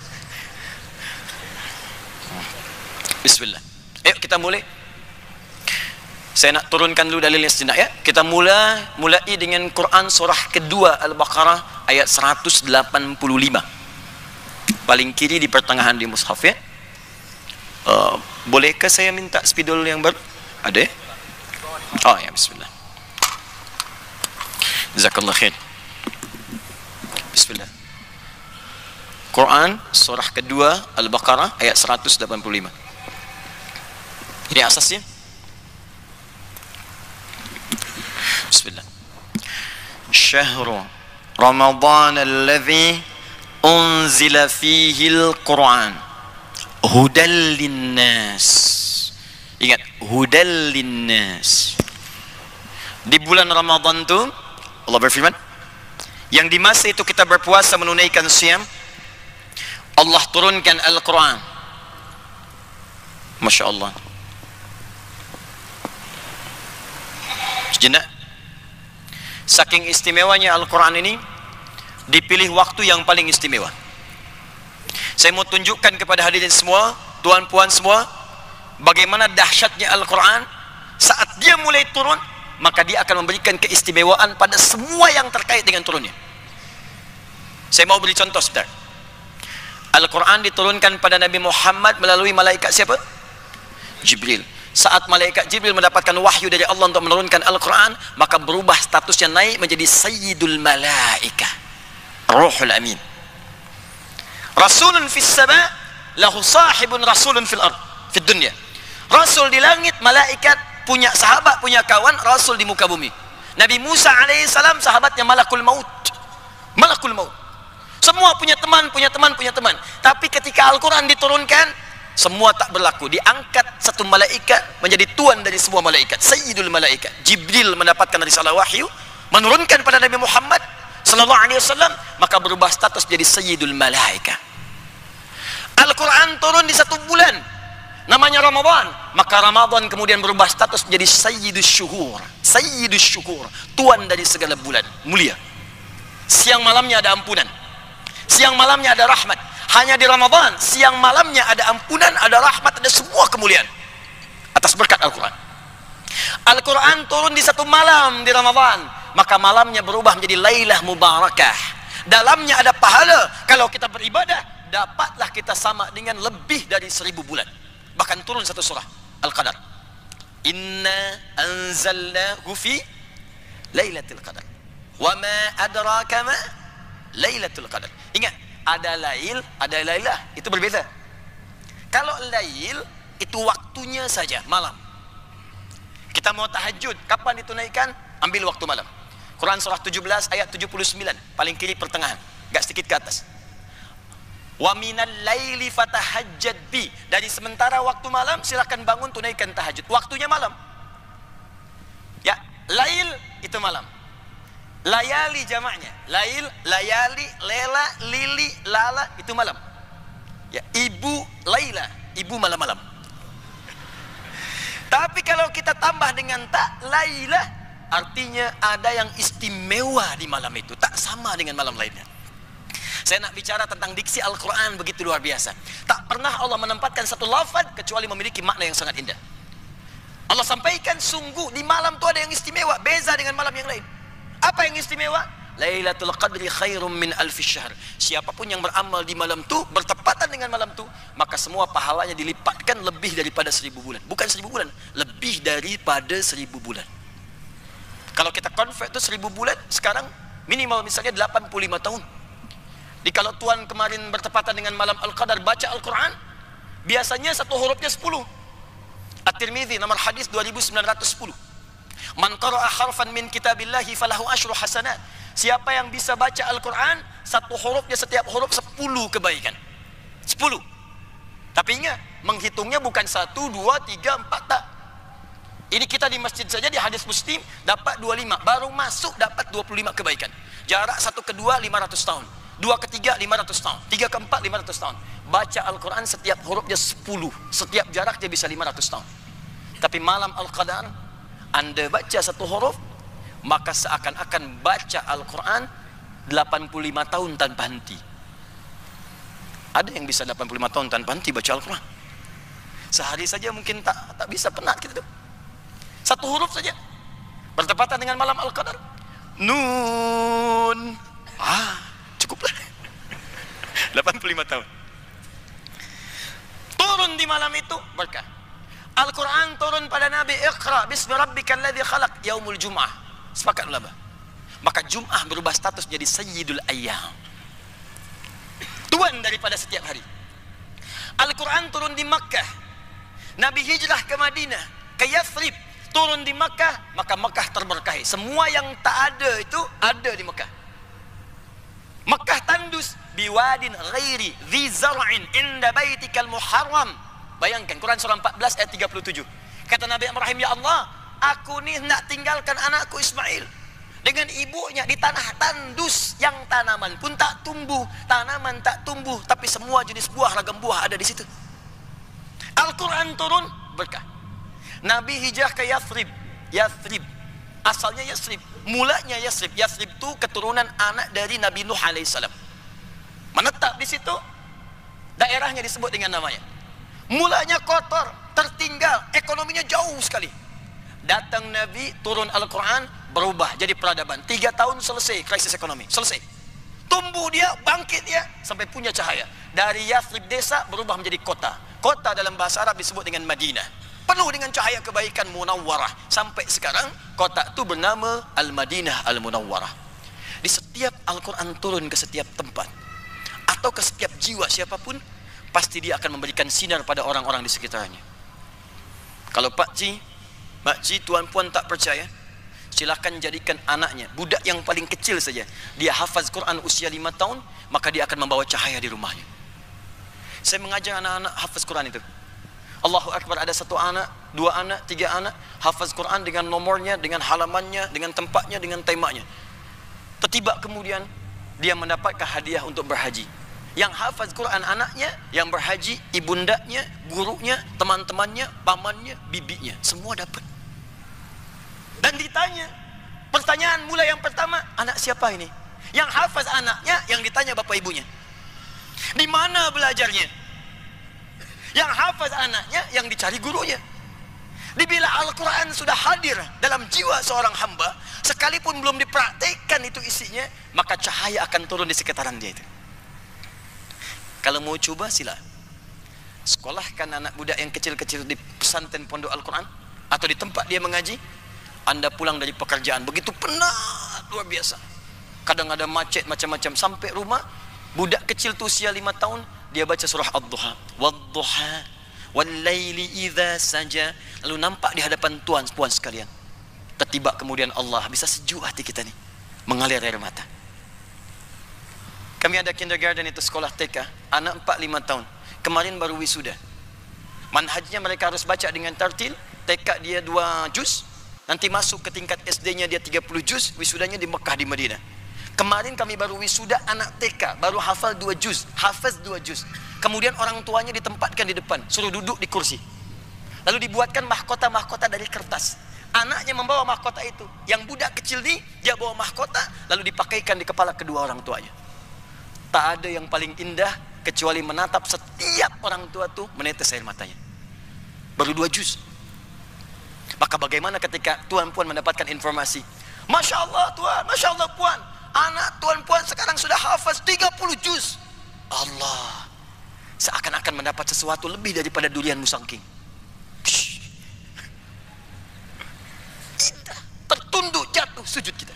Bismillah. Ayo kita mulai. Saya nak turunkan dulu dalilnya sejenak ya. Kita mulai dengan Quran surah kedua Al-Baqarah ayat 185. Paling kiri di pertengahan di mushaf ya. Bolehkah saya minta spidol yang baru? Ada ya? Oh ya, bismillah. Jazakallah khair. Bismillah. Quran surah kedua Al-Baqarah ayat 185. Ini asasnya. Bismillah. Syahrul Ramadan alladhi unzila fihi al-Quran hudal linnas. Ingat, hudal linnas. Di bulan Ramadan itu Allah berfirman, yang di masa itu kita berpuasa menunaikan siyam, Allah turunkan Al-Quran. Masya Allah. Sejenak. Saking istimewanya Al-Quran ini, dipilih waktu yang paling istimewa. Saya mau tunjukkan kepada hadirin semua, tuan-puan semua, bagaimana dahsyatnya Al-Quran. Saat dia mulai turun, maka dia akan memberikan keistimewaan pada semua yang terkait dengan turunnya. Saya mau beri contoh sebentar. Al-Quran diturunkan pada Nabi Muhammad melalui malaikat siapa? Jibril. Saat malaikat Jibril mendapatkan wahyu dari Allah untuk menurunkan Al-Quran, maka berubah statusnya, naik menjadi Sayyidul Malaikah, Ruhul Amin. Rasulun fis sama, lahu sahibun rasulun fil ard, fid dunya. Rasul di langit, malaikat punya sahabat, punya kawan, rasul di muka bumi. Nabi Musa alaihissalam sahabatnya malakul maut. Malakul maut. Semua punya teman, punya teman, punya teman. Tapi ketika Al-Quran diturunkan, semua tak berlaku. Diangkat satu malaikat menjadi tuan dari semua malaikat, Sayyidul Malaikat. Jibril mendapatkan risalah wahyu, menurunkan pada Nabi Muhammad sallallahu alaihi wasallam, maka berubah status jadi Sayyidul Malaikat. Al-Quran turun di satu bulan, namanya Ramadan, maka Ramadan kemudian berubah status menjadi Sayyidus Syuhur. Sayyidus Syuhur, tuan dari segala bulan, mulia. Siang malamnya ada ampunan, siang malamnya ada rahmat. Hanya di Ramadan, siang malamnya ada ampunan, ada rahmat, ada semua kemuliaan atas berkat Al-Quran. Al-Quran turun di satu malam di Ramadan, maka malamnya berubah menjadi Lailah Mubarakah. Dalamnya ada pahala. Kalau kita beribadah, dapatlah kita sama dengan lebih dari 1000 bulan. Bahkan turun satu surah Al-Qadar, Inna anzalnahu fi Lailatul Qadar wa ma adraka ma Lailatul Qadar. Ingat, ada lail, ada lailah, itu berbeda. Kalau lail itu waktunya saja, malam. Kita mau tahajud, kapan ditunaikan? Ambil waktu malam. Quran surah 17 ayat 79, paling kiri pertengahan, agak sedikit ke atas. Wa minal laili fatahajjad bi, dari sementara waktu malam silakan bangun tunaikan tahajud. Waktunya malam. Ya, lail itu malam. Layali jamaknya, lail, layali, lela, lili, lala, itu malam. Ya, ibu laila, ibu malam-malam. Tapi kalau kita tambah dengan tak, laila, artinya ada yang istimewa di malam itu, tak sama dengan malam lainnya. Saya nak bicara tentang diksi Al-Quran begitu luar biasa. Tak pernah Allah menempatkan satu lafaz kecuali memiliki makna yang sangat indah. Allah sampaikan sungguh di malam itu ada yang istimewa, beza dengan malam yang lain. Apa yang istimewa? Lailatul Qadri khairum min alfi syahr. Siapapun yang beramal di malam itu, bertepatan dengan malam itu, maka semua pahalanya dilipatkan lebih daripada 1000 bulan. Bukan 1000 bulan, lebih daripada 1000 bulan. Kalau kita convert itu 1000 bulan, sekarang minimal misalnya 85 tahun. Jadi kalau Tuhan kemarin bertepatan dengan malam Al-Qadar baca Al-Quran, biasanya satu hurufnya 10. At-Tirmidzi nomor hadis 2910. Man qara'a harfan min kitabillahi falahu asyru hasanat. Siapa yang bisa baca Al-Quran, satu hurufnya, setiap huruf 10 kebaikan. 10. Tapi ingat, menghitungnya bukan 1, 2, 3, 4, tak. Ini kita di masjid saja di hadis Muslim dapat 25, baru masuk dapat 25 kebaikan. Jarak 1 ke 2 500 tahun, 2 ke 3 500 tahun, 3 ke 4 500 tahun. Baca Al-Quran setiap hurufnya 10, setiap jarak dia bisa 500 tahun. Tapi malam Al-Qadar, Anda baca satu huruf, maka seakan-akan baca Al-Quran 85 tahun tanpa henti. Ada yang bisa 85 tahun tanpa henti baca Al-Quran. Sehari saja mungkin tak bisa, penat gitu. Satu huruf saja bertepatan dengan malam Al-Qadar. Nun. Cukuplah. 85 tahun. Turun di malam itu berkah. Al-Quran turun pada Nabi, Iqra bismi rabbikal ladzi khalaq yaumul jum'ah. Sepakat ulama. Maka Jum'ah berubah status jadi Sayyidul Ayyam, tuan daripada setiap hari. Al-Quran turun di Makkah, Nabi hijrah ke Madinah, ke Yathrib, turun di Makkah, maka Makkah terberkahi. Semua yang tak ada itu ada di Makkah. Makkah tandus biwadin ghairi dhi zar'in inda baitikal muharram. Bayangkan Quran surah 14 ayat 37. Kata Nabi Ibrahim, ya Allah, aku ni nak tinggalkan anakku Ismail dengan ibunya di tanah tandus yang tanaman pun tak tumbuh, tanaman tak tumbuh, tapi semua jenis buah, ragam buah ada di situ. Al-Quran turun berkah. Nabi hijrah ke Yathrib. Yathrib asalnya Yathrib, mulanya Yathrib. Yathrib itu keturunan anak dari Nabi Nuh alaihissalam. Menetap di situ, daerahnya disebut dengan namanya. Mulanya kotor, tertinggal, ekonominya jauh sekali. Datang Nabi, turun Al-Quran, berubah jadi peradaban. 3 tahun selesai krisis ekonomi, selesai. Tumbuh dia, bangkit dia, sampai punya cahaya. Dari Yathrib desa berubah menjadi kota. Kota dalam bahasa Arab disebut dengan Madinah. Penuh dengan cahaya kebaikan, munawwarah. Sampai sekarang kota itu bernama Al-Madinah Al-Munawwarah. Di setiap Al-Quran turun ke setiap tempat atau ke setiap jiwa siapapun, pasti dia akan memberikan sinar pada orang-orang di sekitarnya. Kalau pakcik, tuan puan tak percaya, silakan jadikan anaknya, budak yang paling kecil saja, dia hafaz Quran usia 5 tahun, maka dia akan membawa cahaya di rumahnya. Saya mengajar anak-anak hafaz Quran itu. Allahu Akbar, ada 1 anak, 2 anak, 3 anak hafaz Quran dengan nomornya, dengan halamannya, dengan tempatnya, dengan temanya. Tiba kemudian dia mendapatkan hadiah untuk berhaji. Yang hafaz Quran anaknya, yang berhaji ibundanya, gurunya, teman-temannya, pamannya, bibinya, semua dapat. Dan ditanya, pertanyaan mulai yang pertama, anak siapa ini? Yang hafaz anaknya, yang ditanya bapak ibunya. Di mana belajarnya? Yang hafaz anaknya, yang dicari gurunya. Bila Al-Quran sudah hadir dalam jiwa seorang hamba, sekalipun belum dipraktekkan itu isinya, maka cahaya akan turun di sekitaran dia itu. Kalau mau coba sila. Sekolahkan anak budak yang kecil-kecil di pesantren pondok Al-Quran, atau di tempat dia mengaji. Anda pulang dari pekerjaan begitu penat luar biasa, kadang ada macet macam-macam, sampai rumah budak kecil tu usia 5 tahun, dia baca surah Ad-Duha, Wad-Duha wal-laili idza saja, lalu nampak di hadapan tuan puan sekalian, tiba kemudian Allah bisa sejuk hati kita nih, mengalir air mata. Kami ada kindergarten itu, sekolah TK, anak 4-5 tahun, kemarin baru wisuda. Manhajnya mereka harus baca dengan tartil. TK dia 2 juz, nanti masuk ke tingkat SD-nya dia 30 juz, wisudanya di Mekah, di Madinah. Kemarin kami baru wisuda anak TK, baru hafal 2 juz, hafaz 2 juz. Kemudian orang tuanya ditempatkan di depan, suruh duduk di kursi. Lalu dibuatkan mahkota-mahkota dari kertas. Anaknya membawa mahkota itu. Yang budak kecil ini, dia bawa mahkota, lalu dipakaikan di kepala kedua orang tuanya. Tak ada yang paling indah kecuali menatap setiap orang tua tuh menetes air matanya. Baru 2 juz. Maka bagaimana ketika tuan puan mendapatkan informasi, Masya Allah tuan, Masya Allah puan, anak tuan puan sekarang sudah hafaz 30 juz. Allah, seakan-akan mendapat sesuatu lebih daripada durian musangking. Indah, tertunduk, jatuh, sujud kita.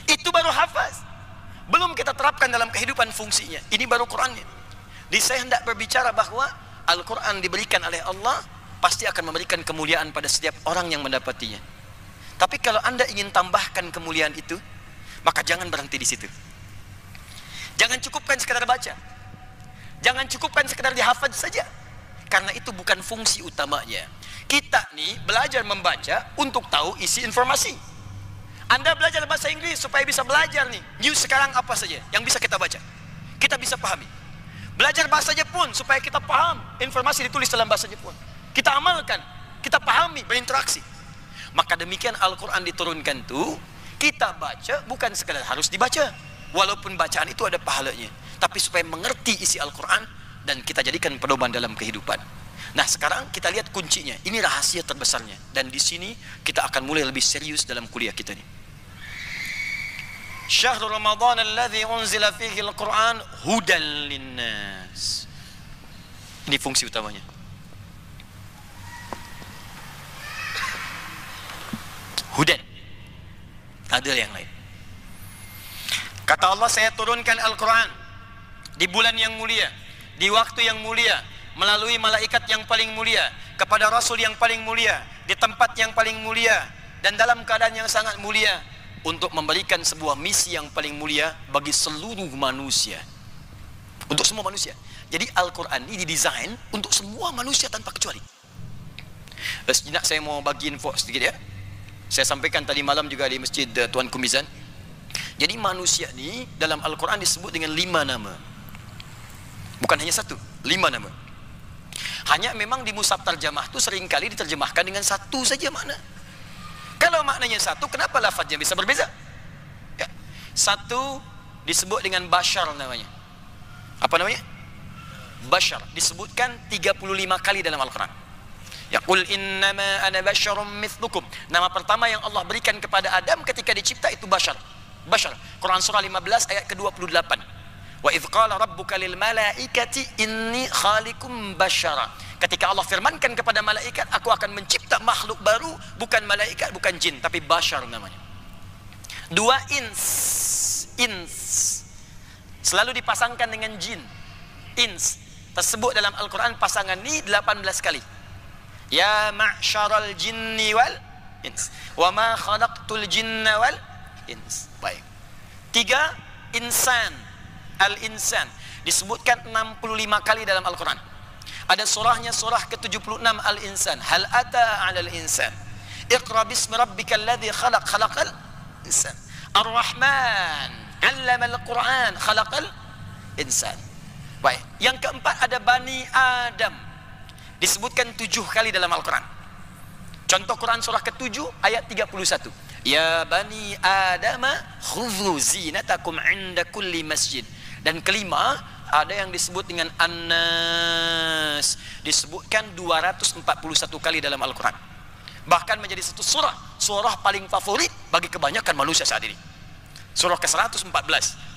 Itu baru hafaz. Belum kita terapkan dalam kehidupan fungsinya. Ini baru Qurannya. Di saya hendak berbicara bahwa Al-Quran diberikan oleh Allah, pasti akan memberikan kemuliaan pada setiap orang yang mendapatinya. Tapi kalau Anda ingin tambahkan kemuliaan itu, maka jangan berhenti di situ. Jangan cukupkan sekadar baca. Jangan cukupkan sekadar dihafaz saja. Karena itu bukan fungsi utamanya. Kita nih belajar membaca untuk tahu isi informasi. Anda belajar bahasa Inggris supaya bisa belajar nih news sekarang apa saja yang bisa kita baca, kita bisa pahami. Belajar bahasa Jepun supaya kita paham informasi ditulis dalam bahasa Jepun, kita amalkan, kita pahami, berinteraksi. Maka demikian Al-Quran diturunkan tuh, kita baca bukan sekadar harus dibaca, walaupun bacaan itu ada pahalanya, tapi supaya mengerti isi Al-Quran dan kita jadikan pedoman dalam kehidupan. Nah sekarang kita lihat kuncinya, ini rahasia terbesarnya, dan di sini kita akan mulai lebih serius dalam kuliah kita nih. Syahrul Ramadan alladzi unzila fihi al-Quran hudan linnas. Ini fungsi utamanya. Hudan. Ada yang lain. Kata Allah, saya turunkan Al-Quran di bulan yang mulia, di waktu yang mulia, melalui malaikat yang paling mulia, kepada Rasul yang paling mulia, di tempat yang paling mulia, dan dalam keadaan yang sangat mulia, untuk memberikan sebuah misi yang paling mulia bagi seluruh manusia, untuk semua manusia. Jadi Al-Quran ini didesain untuk semua manusia tanpa kecuali. Sejenak saya mau bagi info sedikit ya. Saya sampaikan tadi malam juga di masjid Tuan Kumizan. Jadi manusia ini dalam Al-Quran disebut dengan 5 nama. Bukan hanya 1, 5 nama. Hanya memang di mushaf terjemah itu seringkali diterjemahkan dengan 1 saja makna. Kalau maknanya 1, kenapa lafaznya bisa berbeza? Ya. 1 disebut dengan Bashar namanya. Apa namanya? Bashar. Disebutkan 35 kali dalam Al-Quran. Yaqul innama ana basyarum mithlukum. Nama pertama yang Allah berikan kepada Adam ketika dicipta itu Bashar. Bashar. Quran surah 15 ayat ke-28. Wa idz qala rabbuka lil malaikati inni khaliqum bashara. Ketika Allah firmankan kepada malaikat, aku akan mencipta makhluk baru, bukan malaikat, bukan jin, tapi bashar namanya. Dua ins selalu dipasangkan dengan jin. Ins tersebut dalam Al-Quran pasangan ini 18 kali. Ya ma'syaral jinni wal ins wa ma khalaqtul jinna wal ins. Baik. 3, insan. Al-insan disebutkan 65 kali dalam Al-Quran. Ada surahnya, surah ke-76 Al-Insan. Hal ata 'alal insan iqra bismi rabbikal ladzi khalaq khalaqal insan. Ar-Rahman 'allamal Qur'an khalaqal insan. Baik. Yang keempat ada Bani Adam. Disebutkan 7 kali dalam Al-Quran. Contoh Quran surah ke-7 ayat 31. Ya Bani Adam khudhu zinatakum 'inda kulli masjid. Dan kelima ada yang disebut dengan An-Nas, disebutkan 241 kali dalam Al-Quran. Bahkan menjadi satu surah paling favorit bagi kebanyakan manusia saat ini. Surah ke-114.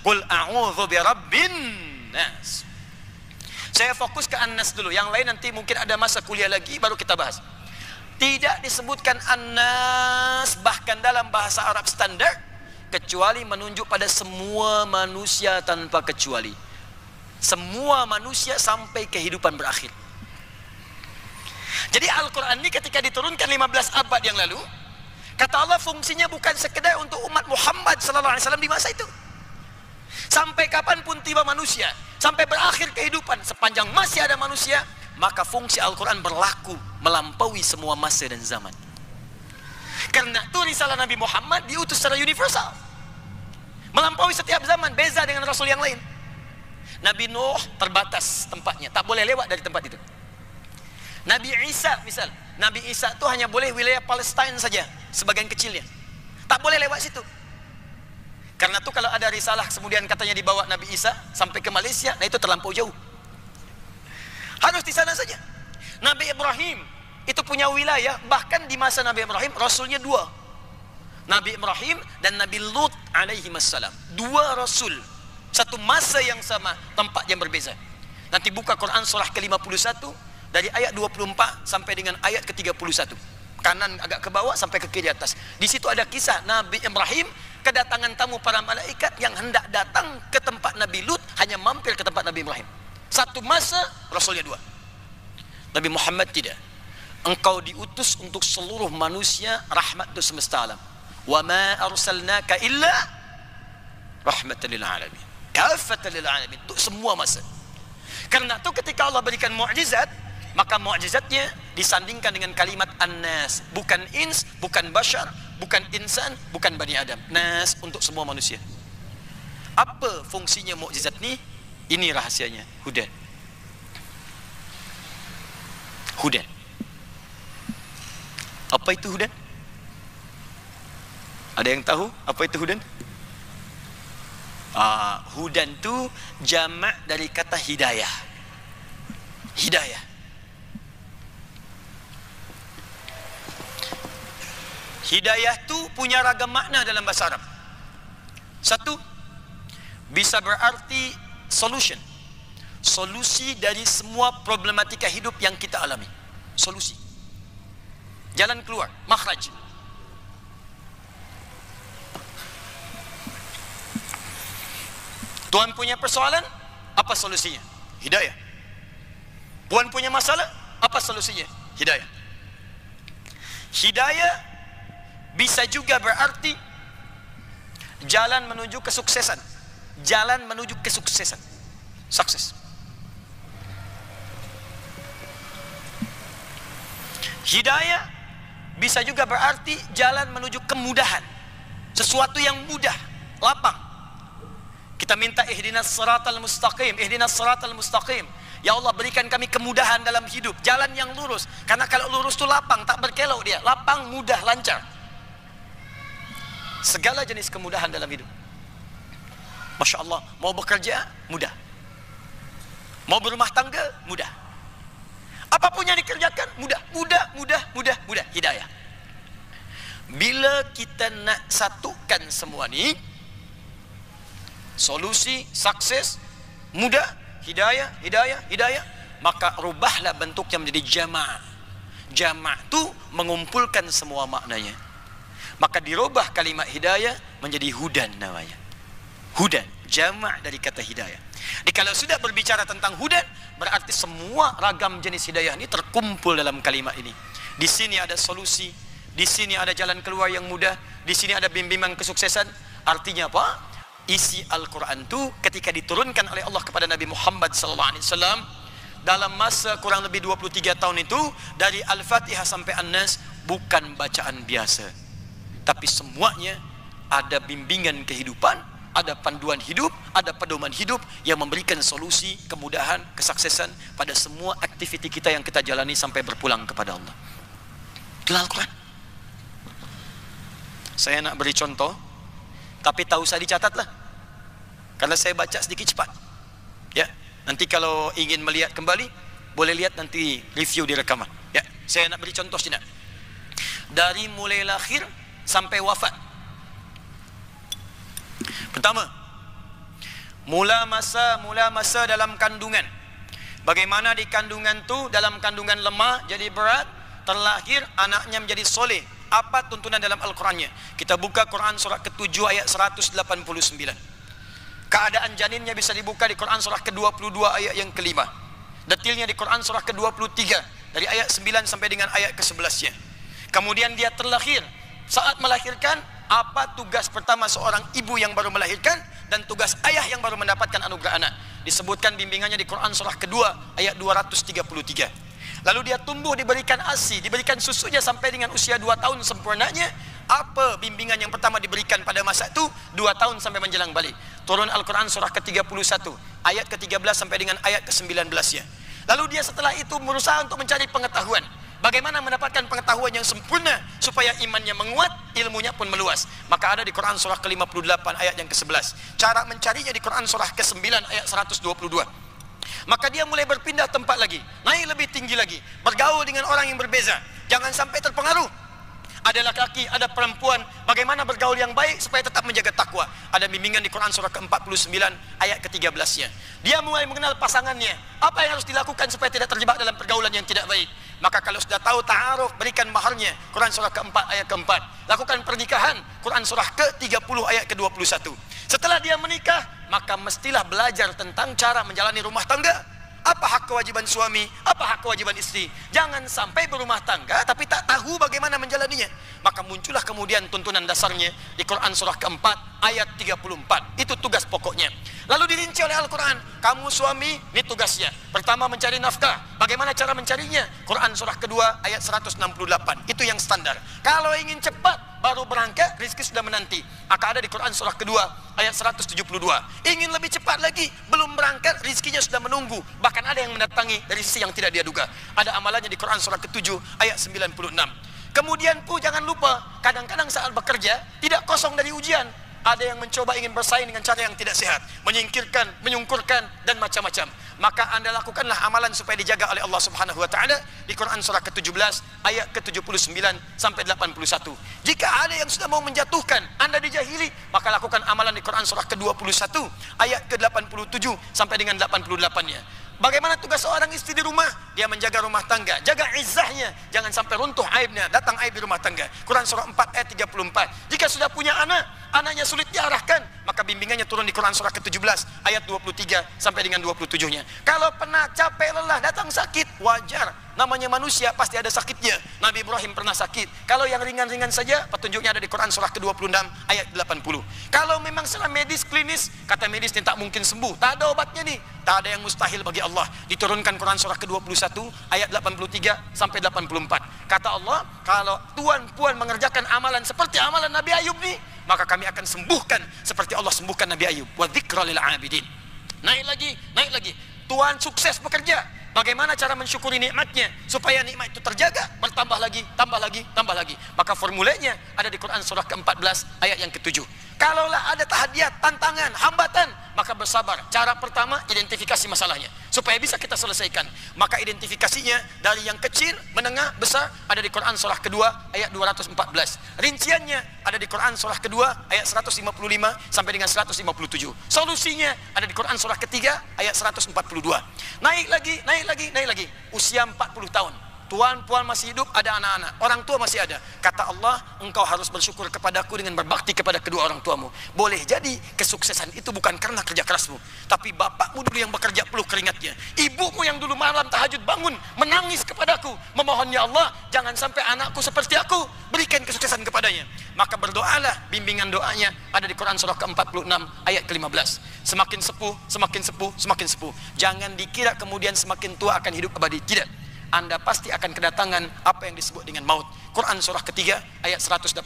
Qul a'udzu birabbin nas. Saya fokus ke An-Nas dulu. Yang lain nanti mungkin ada masa kuliah lagi baru kita bahas. Tidak disebutkan An-Nas bahkan dalam bahasa Arab standar kecuali menunjuk pada semua manusia tanpa kecuali. Semua manusia sampai kehidupan berakhir. Jadi Al-Quran ini ketika diturunkan 15 abad yang lalu, kata Allah fungsinya bukan sekedar untuk umat Muhammad SAW di masa itu. Sampai kapanpun tiba manusia, sampai berakhir kehidupan, sepanjang masih ada manusia, maka fungsi Al-Quran berlaku melampaui semua masa dan zaman. Karena itu risalah Nabi Muhammad diutus secara universal, melampaui setiap zaman, beza dengan Rasul yang lain. Nabi Nuh terbatas tempatnya, tak boleh lewat dari tempat itu. Nabi Isa misal, Nabi Isa itu hanya boleh wilayah Palestina saja, sebagian kecilnya, tak boleh lewat situ. Karena itu kalau ada risalah kemudian katanya dibawa Nabi Isa sampai ke Malaysia, nah itu terlampau jauh, harus di sana saja. Nabi Ibrahim itu punya wilayah, bahkan di masa Nabi Ibrahim Rasulnya 2, Nabi Ibrahim dan Nabi Lut alaihi wassalam, 2 Rasul, satu masa yang sama, tempat yang berbeza. Nanti buka Quran surah ke-51 dari ayat 24 sampai dengan ayat ke-31. Kanan agak ke bawah sampai ke kiri atas. Di situ ada kisah Nabi Ibrahim kedatangan tamu para malaikat yang hendak datang ke tempat Nabi Lut, hanya mampir ke tempat Nabi Ibrahim. Satu masa Rasulnya 2. Nabi Muhammad tidak. Engkau diutus untuk seluruh manusia, rahmat untuk semesta alam. Wa ma arsalnaka illa rahmatan lil alamin. Kafatan lil alamin, untuk semua masa. Karena itu ketika Allah berikan mukjizat, maka mukjizatnya disandingkan dengan kalimat An-Nas, bukan ins, bukan bashar, bukan insan, bukan Bani Adam. Nas, untuk semua manusia. Apa fungsinya mukjizat ini? Ini rahasianya. Hudan. Hudan. Apa itu hudan? Ada yang tahu apa itu hudan? Hudan itu jamak dari kata hidayah. Hidayah. Hidayah itu punya ragam makna dalam bahasa Arab. Satu, bisa berarti solution, solusi dari semua problematika hidup yang kita alami. Solusi, jalan keluar, makhraj. Tuhan punya persoalan, apa solusinya? Hidayah. Tuhan punya masalah, apa solusinya? Hidayah. Hidayah bisa juga berarti jalan menuju kesuksesan. Jalan menuju kesuksesan. Sukses. Hidayah bisa juga berarti jalan menuju kemudahan. Sesuatu yang mudah, lapang. Kita minta ihdinas siratal mustaqim, ihdinas siratal mustaqim. Ya Allah, berikan kami kemudahan dalam hidup, jalan yang lurus. Karena kalau lurus itu lapang, tak berkelok dia. Lapang, mudah, lancar. Segala jenis kemudahan dalam hidup. Masya Allah, mau bekerja, mudah. Mau berumah tangga, mudah. Apapun yang dikerjakan, mudah. Mudah, mudah, mudah, mudah. Hidayah. Bila kita nak satukan semua ni, solusi, sukses, mudah, hidayah, maka rubahlah bentuknya menjadi jama'. Jama' itu mengumpulkan semua maknanya. Maka dirubah kalimat hidayah menjadi hudan namanya. Hudan, jama' dari kata hidayah. Jadi kalau sudah berbicara tentang hudan, berarti semua ragam jenis hidayah ini terkumpul dalam kalimat ini. Di sini ada solusi, di sini ada jalan keluar yang mudah, di sini ada bimbingan kesuksesan. Artinya apa? Isi Al-Quran itu ketika diturunkan oleh Allah kepada Nabi Muhammad SAW dalam masa kurang lebih 23 tahun itu, dari Al-Fatihah sampai An-Nas, bukan bacaan biasa, tapi semuanya ada bimbingan kehidupan, ada panduan hidup, ada pedoman hidup yang memberikan solusi, kemudahan, kesuksesan pada semua aktiviti kita yang kita jalani sampai berpulang kepada Allah. Itulah Al-Quran. Saya nak beri contoh, tapi tak usah dicatatlah, karena saya baca sedikit cepat. Ya, nanti kalau ingin melihat kembali, boleh lihat nanti review di rekaman. Ya, saya nak beri contoh sini. Dari mulai lahir sampai wafat. Pertama, mula masa dalam kandungan. Bagaimana di kandungan tu, dalam kandungan lemah jadi berat, terlahir anaknya menjadi soleh. Apa tuntunan dalam Al-Qurannya? Kita buka Quran surah ke-7 ayat 189. Keadaan janinnya bisa dibuka di Quran surah ke-22 ayat yang ke-5. Detilnya di Quran surah ke-23 dari ayat 9 sampai dengan ayat ke-11-nya. Kemudian dia terlahir. Saat melahirkan, apa tugas pertama seorang ibu yang baru melahirkan dan tugas ayah yang baru mendapatkan anugerah anak? Disebutkan bimbingannya di Quran surah kedua ayat 233. Lalu dia tumbuh, diberikan ASI, diberikan susunya sampai dengan usia 2 tahun sempurnanya. Apa bimbingan yang pertama diberikan pada masa itu? 2 tahun sampai menjelang balik. Turun Al-Quran surah ke-31 ayat ke-13 sampai dengan ayat ke-19-nya. Lalu dia setelah itu berusaha untuk mencari pengetahuan. Bagaimana mendapatkan pengetahuan yang sempurna supaya imannya menguat, ilmunya pun meluas. Maka ada di Quran surah ke-58 ayat yang ke-11. Cara mencarinya di Quran surah ke-9 ayat 122. Maka dia mulai berpindah tempat lagi, naik lebih tinggi lagi, bergaul dengan orang yang berbeza. Jangan sampai terpengaruh. Ada laki-laki, ada perempuan, bagaimana bergaul yang baik supaya tetap menjaga takwa. Ada bimbingan di Quran surah ke-49 ayat ke-13-nya. Dia mulai mengenal pasangannya, apa yang harus dilakukan supaya tidak terjebak dalam pergaulan yang tidak baik. Maka kalau sudah tahu ta'aruf, berikan maharnya. Quran surah ke-4 ayat ke-4. Lakukan pernikahan, Quran surah ke-30 ayat ke-21. Setelah dia menikah, maka mestilah belajar tentang cara menjalani rumah tangga. Apa hak kewajiban suami, apa hak kewajiban istri. Jangan sampai berumah tangga tapi tak tahu bagaimana menjalaninya. Maka muncullah kemudian tuntunan dasarnya di Quran surah ke-4 ayat 34. Itu tugas pokoknya. Lalu dirinci oleh Al-Quran, kamu suami, ini tugasnya. Pertama mencari nafkah. Bagaimana cara mencarinya? Quran surah kedua ayat 168. Itu yang standar. Kalau ingin cepat baru berangkat, rezeki sudah menanti. Maka ada di Quran surah kedua ayat 172. Ingin lebih cepat lagi, belum berangkat, rezekinya sudah menunggu. Bahkan ada yang mendatangi dari sisi yang tidak dia duga. Ada amalannya di Quran surah ke-7 ayat 96. Kemudian pun jangan lupa, kadang-kadang saat bekerja tidak kosong dari ujian. Ada yang mencoba ingin bersaing dengan cara yang tidak sehat, menyingkirkan, menyungkurkan dan macam-macam. Maka anda lakukanlah amalan supaya dijaga oleh Allah Subhanahu wa taala di Quran surah ke-17 ayat ke-79 sampai 81. Jika ada yang sudah mau menjatuhkan, anda dijahili, maka lakukan amalan di Quran surah ke-21 ayat ke-87 sampai dengan 88-nya. Bagaimana tugas seorang istri di rumah? Dia menjaga rumah tangga, jaga izzahnya, jangan sampai runtuh aibnya, datang aib di rumah tangga. Quran surah 4 ayat 34. Jika sudah punya anak, anaknya sulit diarahkan, maka bimbingannya turun di Quran surah ke-17 ayat 23 sampai dengan 27-nya. Kalau penat, capek, lelah, datang sakit, wajar. Namanya manusia pasti ada sakitnya. Nabi Ibrahim pernah sakit. Kalau yang ringan-ringan saja, petunjuknya ada di Quran surah ke-26 ayat 80. Kalau memang secara medis klinis, kata medis ini tak mungkin sembuh, tak ada obatnya nih, tak ada yang mustahil bagi Allah. Diturunkan Quran surah ke-21 ayat 83 sampai 84. Kata Allah, kalau tuan-puan mengerjakan amalan seperti amalan Nabi Ayub nih, maka kami akan sembuhkan seperti Allah sembuhkan Nabi Ayub. Wa dzikra lil abidin. Naik lagi, naik lagi. Tuan sukses bekerja. Bagaimana cara mensyukuri nikmatnya supaya nikmat itu terjaga, bertambah lagi, tambah lagi, tambah lagi. Maka formulanya ada di Quran surah ke-14 ayat yang ke-7. Kalaulah ada tahadiat, tantangan, hambatan, maka bersabar. Cara pertama, identifikasi masalahnya supaya bisa kita selesaikan. Maka identifikasinya dari yang kecil, menengah, besar ada di Quran surah kedua ayat 214. Rinciannya ada di Quran surah kedua ayat 155 sampai dengan 157. Solusinya ada di Quran surah ketiga ayat 142. Naik lagi. Usia 40 tahun. Tuan puan masih hidup, ada anak-anak, orang tua masih ada. Kata Allah, engkau harus bersyukur kepadaku dengan berbakti kepada kedua orang tuamu. Boleh jadi kesuksesan itu bukan karena kerja kerasmu, tapi bapakmu dulu yang bekerja peluh keringatnya, ibumu yang dulu malam tahajud bangun menangis kepadaku, memohon, ya Allah, jangan sampai anakku seperti aku, berikan kesuksesan kepadanya. Maka berdoalah, bimbingan doanya ada di Quran surah ke-46 ayat ke-15. Semakin sepuh. Jangan dikira kemudian semakin tua akan hidup abadi. Tidak. Anda pasti akan kedatangan apa yang disebut dengan maut. Quran surah ketiga ayat 185.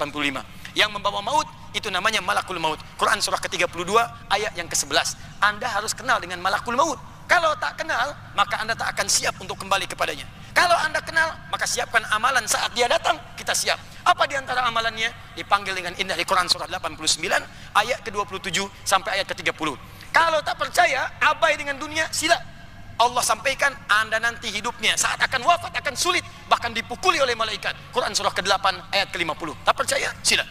Yang membawa maut itu namanya malakul maut. Quran surah ke-32 ayat yang ke-11. Anda harus kenal dengan malakul maut. Kalau tak kenal, maka Anda tak akan siap untuk kembali kepadanya. Kalau Anda kenal, maka siapkan amalan saat dia datang, kita siap. Apa di antara amalannya? Dipanggil dengan indah di Quran surah 89 ayat ke-27 sampai ayat ke-30. Kalau tak percaya, abai dengan dunia, sila. Allah sampaikan, Anda nanti hidupnya saat akan wafat akan sulit, bahkan dipukuli oleh malaikat. Quran surah ke-8 ayat ke-50. Tak percaya? Sila.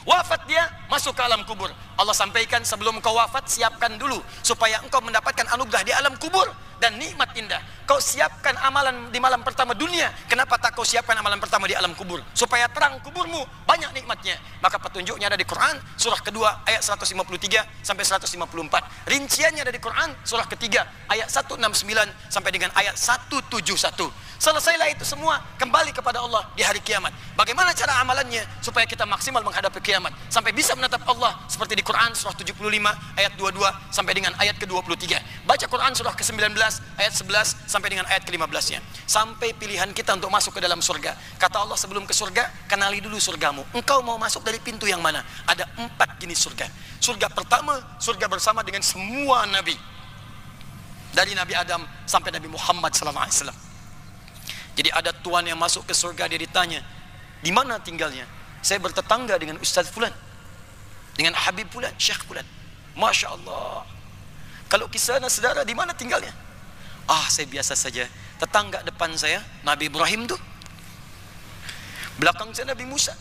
Wafat dia, masuk ke alam kubur. Allah sampaikan, sebelum kau wafat, siapkan dulu supaya engkau mendapatkan anugerah di alam kubur dan nikmat indah. Kau siapkan amalan di malam pertama dunia, kenapa tak kau siapkan amalan pertama di alam kubur? Supaya terang kuburmu, banyak nikmatnya. Maka petunjuknya ada di Quran surah kedua ayat 153 sampai 154. Rinciannya ada di Quran surah ketiga ayat 169 sampai dengan ayat 171. Selesailah itu semua, kembali kepada Allah di hari kiamat. Bagaimana cara amalannya supaya kita maksimal menghadapi kiamat sampai bisa menatap Allah seperti di Quran surah 75 ayat 22 sampai dengan ayat ke-23. Baca Quran surah ke-19 ayat 11 sampai dengan ayat ke-15-nya. Sampai pilihan kita untuk masuk ke dalam surga. Kata Allah, sebelum ke surga, kenali dulu surgamu. Engkau mau masuk dari pintu yang mana? Ada 4 jenis surga. Surga pertama, surga bersama dengan semua nabi. Dari Nabi Adam sampai Nabi Muhammad SAW. Jadi ada tuan yang masuk ke surga, dia ditanya, di mana tinggalnya? Saya bertetangga dengan Ustaz Fulan, dengan Habib Fulan, Syekh Fulan. Masya Allah. Kalau kisah saudara, di mana tinggalnya? Ah, saya biasa saja. Tetangga depan saya Nabi Ibrahim tuh, belakang saya Nabi Musa,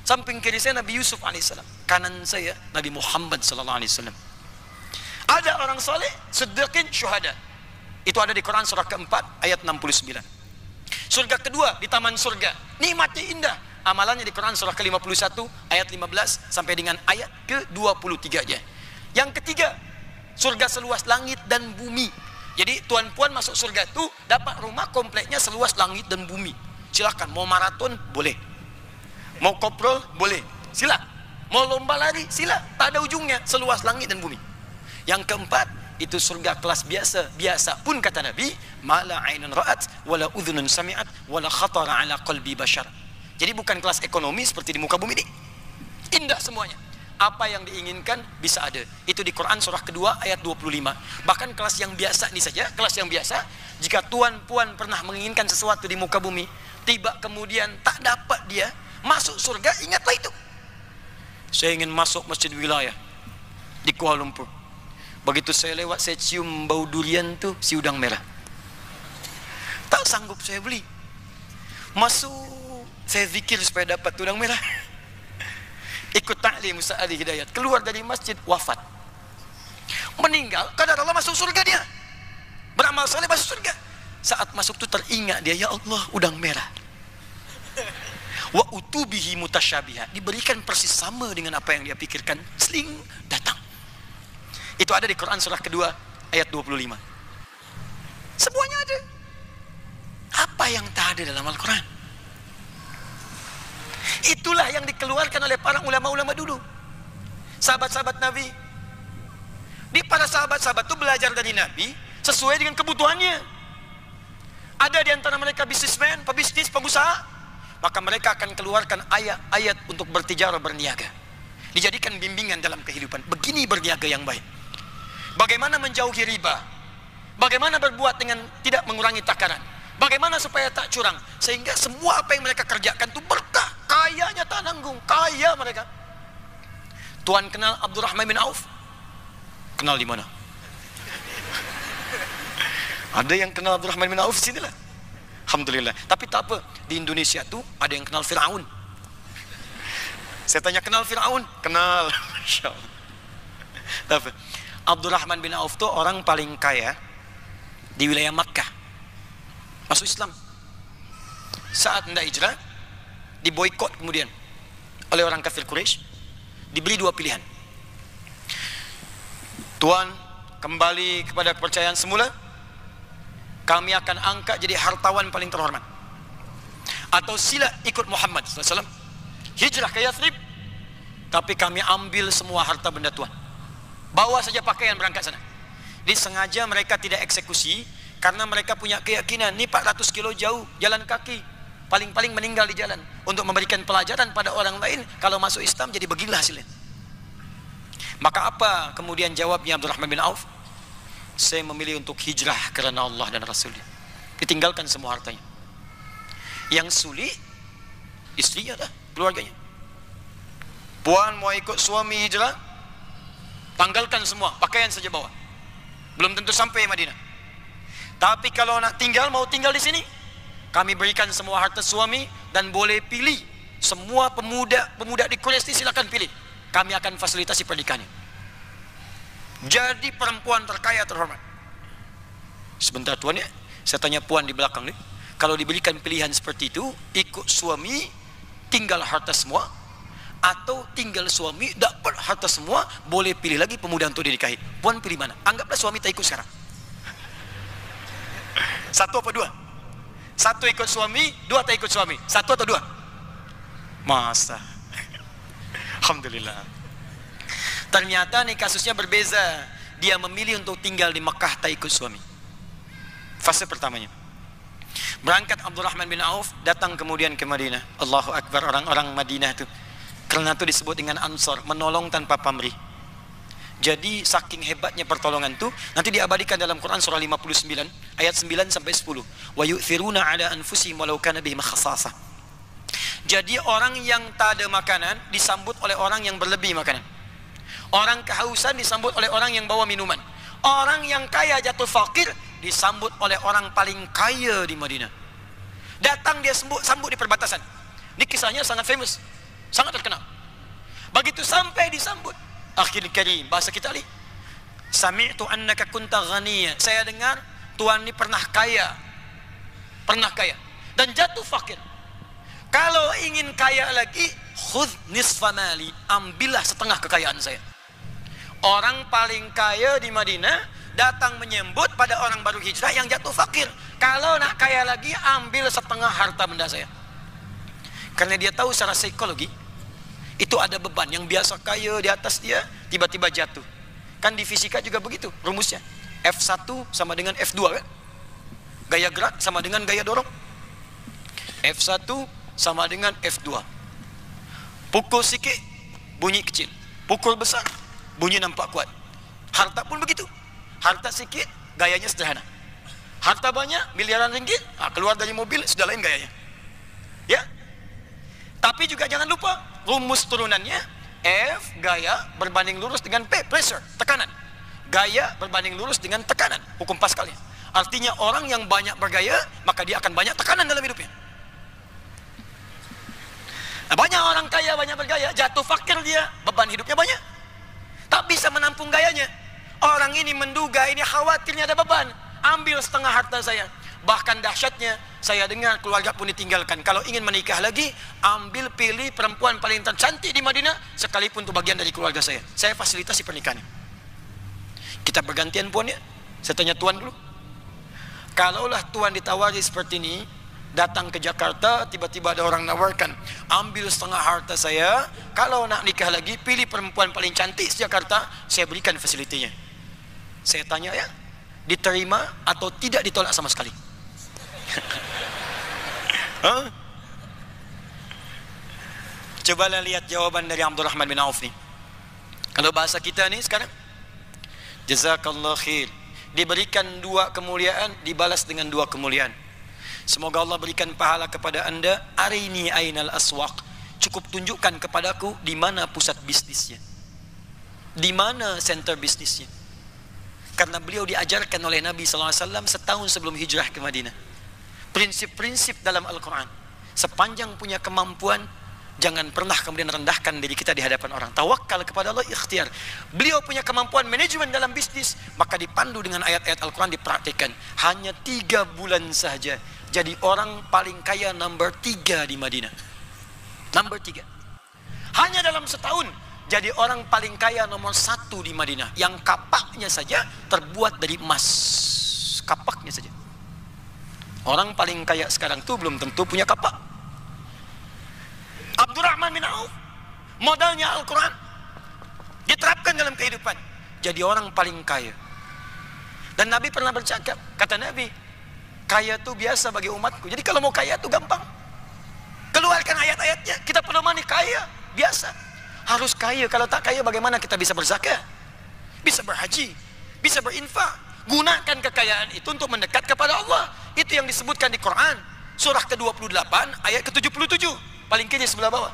samping kiri saya Nabi Yusuf alaihissalam, kanan saya Nabi Muhammad sallallahu alaihi wasallam. Ada orang soleh, siddiqin, syuhada. Itu ada di Quran surah keempat ayat 69. Surga kedua di taman surga, nikmatnya indah. Amalannya di Quran surah ke-51 ayat 15 sampai dengan ayat ke-23 aja. Yang ketiga, surga seluas langit dan bumi. Jadi tuan puan masuk surga itu dapat rumah kompleknya seluas langit dan bumi. Silakan, mau maraton boleh, mau koprol boleh, sila. Mau lomba lari sila, tak ada ujungnya, seluas langit dan bumi. Yang keempat, itu surga kelas biasa pun kata Nabi, mala ainun ra'at wala udhunun sami'at wala khatara ala qalbi bashar. Jadi bukan kelas ekonomi seperti di muka bumi ini. Indah semuanya. Apa yang diinginkan bisa ada. Itu di Quran surah kedua ayat 25. Bahkan kelas yang biasa ini saja, kelas yang biasa, jika tuan puan pernah menginginkan sesuatu di muka bumi, tiba kemudian tak dapat dia masuk surga, ingatlah itu. Saya ingin masuk masjid wilayah di Kuala Lumpur. Begitu saya lewat, saya cium bau durian tuh, si udang merah. Tak sanggup saya beli. Masuk, saya zikir supaya dapat udang merah. Ikut ta'lim Ustaz Ali Hidayat, keluar dari masjid, wafat. Meninggal, kadar Allah masuk surga dia. Beramal saleh masuk surga. Saat masuk itu teringat dia, ya Allah, udang merah. Wa utubihi mutasyabiha, diberikan persis sama dengan apa yang dia pikirkan. Seling datang. Itu ada di Quran surah kedua ayat 25. Semuanya ada. Apa yang tak ada dalam Al-Quran? Itulah yang dikeluarkan oleh para ulama-ulama dulu, sahabat-sahabat Nabi. Di para sahabat-sahabat itu belajar dari Nabi sesuai dengan kebutuhannya. Ada di antara mereka bisnismen, pebisnis, pengusaha, maka mereka akan keluarkan ayat-ayat untuk bertijarah, berniaga. Dijadikan bimbingan dalam kehidupan. Begini berniaga yang baik. Bagaimana menjauhi riba, bagaimana berbuat dengan tidak mengurangi takaran, bagaimana supaya tak curang, sehingga semua apa yang mereka kerjakan itu berkah. Kayanya tak nanggung, kaya mereka. Tuan kenal Abdurrahman bin Auf? Kenal di mana? Ada yang kenal Abdurrahman bin Auf sinilah. Alhamdulillah. Tapi tak apa, di Indonesia tuh ada yang kenal Firaun. Saya tanya, kenal Firaun? Kenal. Masyaallah. Tapi Abdurrahman bin Auf tuh orang paling kaya di wilayah Makkah. Masuk Islam. Saat hendak hijrah, diboikot kemudian oleh orang kafir Quraisy. Diberi dua pilihan. Tuan, kembali kepada kepercayaan semula, kami akan angkat jadi hartawan paling terhormat. Atau sila ikut Muhammad SAW, hijrah ke Yathrib, tapi kami ambil semua harta benda Tuan. Bawa saja pakaian berangkat sana. Disengaja mereka tidak eksekusi, karena mereka punya keyakinan, ini 400 kilo jauh, jalan kaki, paling-paling meninggal di jalan, untuk memberikan pelajaran pada orang lain, kalau masuk Islam jadi beginilah hasilnya. Maka apa kemudian jawabnya Abdurrahman bin Auf? Saya memilih untuk hijrah karena Allah dan Rasulnya. Ditinggalkan semua hartanya. Yang suli, istrinya dah, keluarganya. Puan mau ikut suami hijrah, tanggalkan semua, pakaian saja bawa. Belum tentu sampai Madinah. Tapi kalau nak tinggal, mau tinggal di sini, kami berikan semua harta suami dan boleh pilih. Semua pemuda di Quraisy silakan pilih. Kami akan fasilitasi pernikahannya. Jadi perempuan terkaya terhormat. Sebentar Tuan ya, saya tanya puan di belakang nih, kalau diberikan pilihan seperti itu, ikut suami, tinggal harta semua, atau tinggal suami, dapat harta semua, boleh pilih lagi pemuda untuk dinikahi. Puan pilih mana? Anggaplah suami tak ikut sekarang. Satu apa dua? Satu ikut suami, dua tak ikut suami. Satu atau dua? Masa? Alhamdulillah. Ternyata nih kasusnya berbeza. Dia memilih untuk tinggal di Mekah tak ikut suami. Fase pertamanya. Berangkat Abdurrahman bin Auf, datang kemudian ke Madinah. Allahu Akbar, orang-orang Madinah itu. Karena itu disebut dengan Ansar, menolong tanpa pamrih. Jadi saking hebatnya pertolongan itu, nanti diabadikan dalam Quran surah 59 ayat 9 sampai 10. Wa yu'thiruna 'ala anfusihim walau kana bihim khassasah. Jadi orang yang tak ada makanan disambut oleh orang yang berlebih makanan. Orang kehausan disambut oleh orang yang bawa minuman. Orang yang kaya jatuh fakir disambut oleh orang paling kaya di Madinah. Datang dia sambut di perbatasan. Ini kisahnya sangat famous, sangat terkenal. Begitu sampai disambut, akhil karim, bahasa kita ni, sami'tu annaka kunta ghaniya. Saya dengar Tuhan ini pernah kaya dan jatuh fakir. Kalau ingin kaya lagi, khudh nisfa mali, ambillah setengah kekayaan saya. Orang paling kaya di Madinah datang menyambut pada orang baru hijrah yang jatuh fakir. Kalau nak kaya lagi, ambil setengah harta benda saya. Karena dia tahu secara psikologi, itu ada beban yang biasa kaya di atas dia, tiba-tiba jatuh. Kan di fisika juga begitu rumusnya. F1 sama dengan F2 kan? Gaya gerak sama dengan gaya dorong. F1 sama dengan F2. Pukul sikit, bunyi kecil. Pukul besar, bunyi nampak kuat. Harta pun begitu. Harta sikit, gayanya sederhana. Harta banyak, miliaran ringgit, keluar dari mobil, sudah lain gayanya. Ya. Tapi juga jangan lupa, rumus turunannya, F, gaya, berbanding lurus dengan P, pressure, tekanan. Gaya berbanding lurus dengan tekanan, hukum Pascalnya. Artinya orang yang banyak bergaya, maka dia akan banyak tekanan dalam hidupnya. Nah, banyak orang kaya, banyak bergaya, jatuh fakir dia, beban hidupnya banyak. Tak bisa menampung gayanya. Orang ini menduga, ini khawatirnya ada beban. Ambil setengah harta saya. Bahkan dahsyatnya, saya dengar keluarga pun ditinggalkan. Kalau ingin menikah lagi, ambil pilih perempuan paling tercantik di Madinah, sekalipun itu bagian dari keluarga saya. Saya fasilitasi pernikahannya. Kita bergantian puan ya. Saya tanya tuan dulu. Kalaulah tuan ditawari seperti ini, datang ke Jakarta, tiba-tiba ada orang nawarkan, ambil setengah harta saya, kalau nak nikah lagi, pilih perempuan paling cantik di Jakarta, saya berikan fasilitinya. Saya tanya ya, diterima atau tidak ditolak sama sekali? Huh? Cobalah lihat jawaban dari Abdurrahman bin Auf nih. Kalau bahasa kita nih sekarang, jazakallah khair, diberikan dua kemuliaan, dibalas dengan dua kemuliaan. Semoga Allah berikan pahala kepada anda. Arini ainal aswaq, cukup tunjukkan kepadaku di mana pusat bisnisnya. Di mana center bisnisnya? Karena beliau diajarkan oleh Nabi SAW setahun sebelum hijrah ke Madinah. Prinsip-prinsip dalam Al-Quran. Sepanjang punya kemampuan, jangan pernah kemudian rendahkan diri kita di hadapan orang. Tawakal kepada Allah, ikhtiar. Beliau punya kemampuan manajemen dalam bisnis, maka dipandu dengan ayat-ayat Al-Quran, dipraktikkan. Hanya 3 bulan saja jadi orang paling kaya nomor 3 di Madinah. Nomor 3. Hanya dalam setahun jadi orang paling kaya nomor 1 di Madinah. Yang kapaknya saja terbuat dari emas. Kapaknya saja. Orang paling kaya sekarang itu belum tentu punya kapak. Abdurrahman bin Auf, modalnya Al-Quran, diterapkan dalam kehidupan, jadi orang paling kaya. Dan Nabi pernah bercakap, kata Nabi, kaya itu biasa bagi umatku. Jadi kalau mau kaya itu gampang, keluarkan ayat-ayatnya. Kita pedomani kaya, biasa. Harus kaya, kalau tak kaya bagaimana kita bisa berzakat, bisa berhaji, bisa berinfak. Gunakan kekayaan itu untuk mendekat kepada Allah. Itu yang disebutkan di Quran, surah ke-28 ayat ke-77, paling kiri sebelah bawah.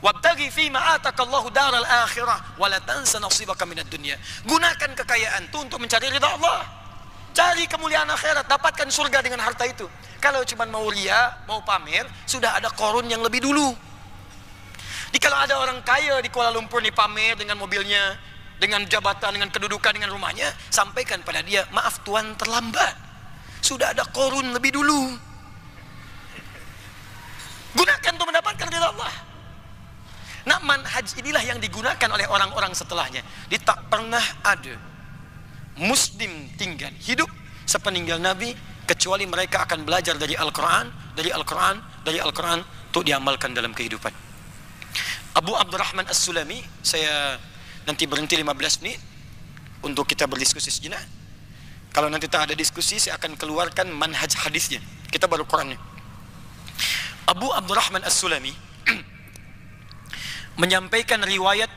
Wabtaghi fima atakallahu daral akhirah wa la tansa nasibaka minad dunya. Gunakan kekayaan itu untuk mencari ridha Allah. Cari kemuliaan akhirat, dapatkan surga dengan harta itu. Kalau cuma mau ria, mau pamer, sudah ada Qarun yang lebih dulu. Jadi kalau ada orang kaya di Kuala Lumpur nih pamer dengan mobilnya, dengan jabatan, dengan kedudukan, dengan rumahnya, sampaikan pada dia, maaf Tuan terlambat. Sudah ada Qarun lebih dulu. Gunakan untuk mendapatkan ridha Allah. Nah, manhaj inilah yang digunakan oleh orang-orang setelahnya. Dia tak pernah ada Muslim tinggal hidup sepeninggal Nabi kecuali mereka akan belajar dari Al-Quran, dari Al-Quran, dari Al-Quran untuk diamalkan dalam kehidupan. Abu Abdurrahman As-Sulami, saya nanti berhenti 15 menit untuk kita berdiskusi sejenak. Kalau nanti tak ada diskusi, saya akan keluarkan manhaj hadisnya. Kita baru Qurannya. Abu Abdurrahman As-Sulami menyampaikan riwayat.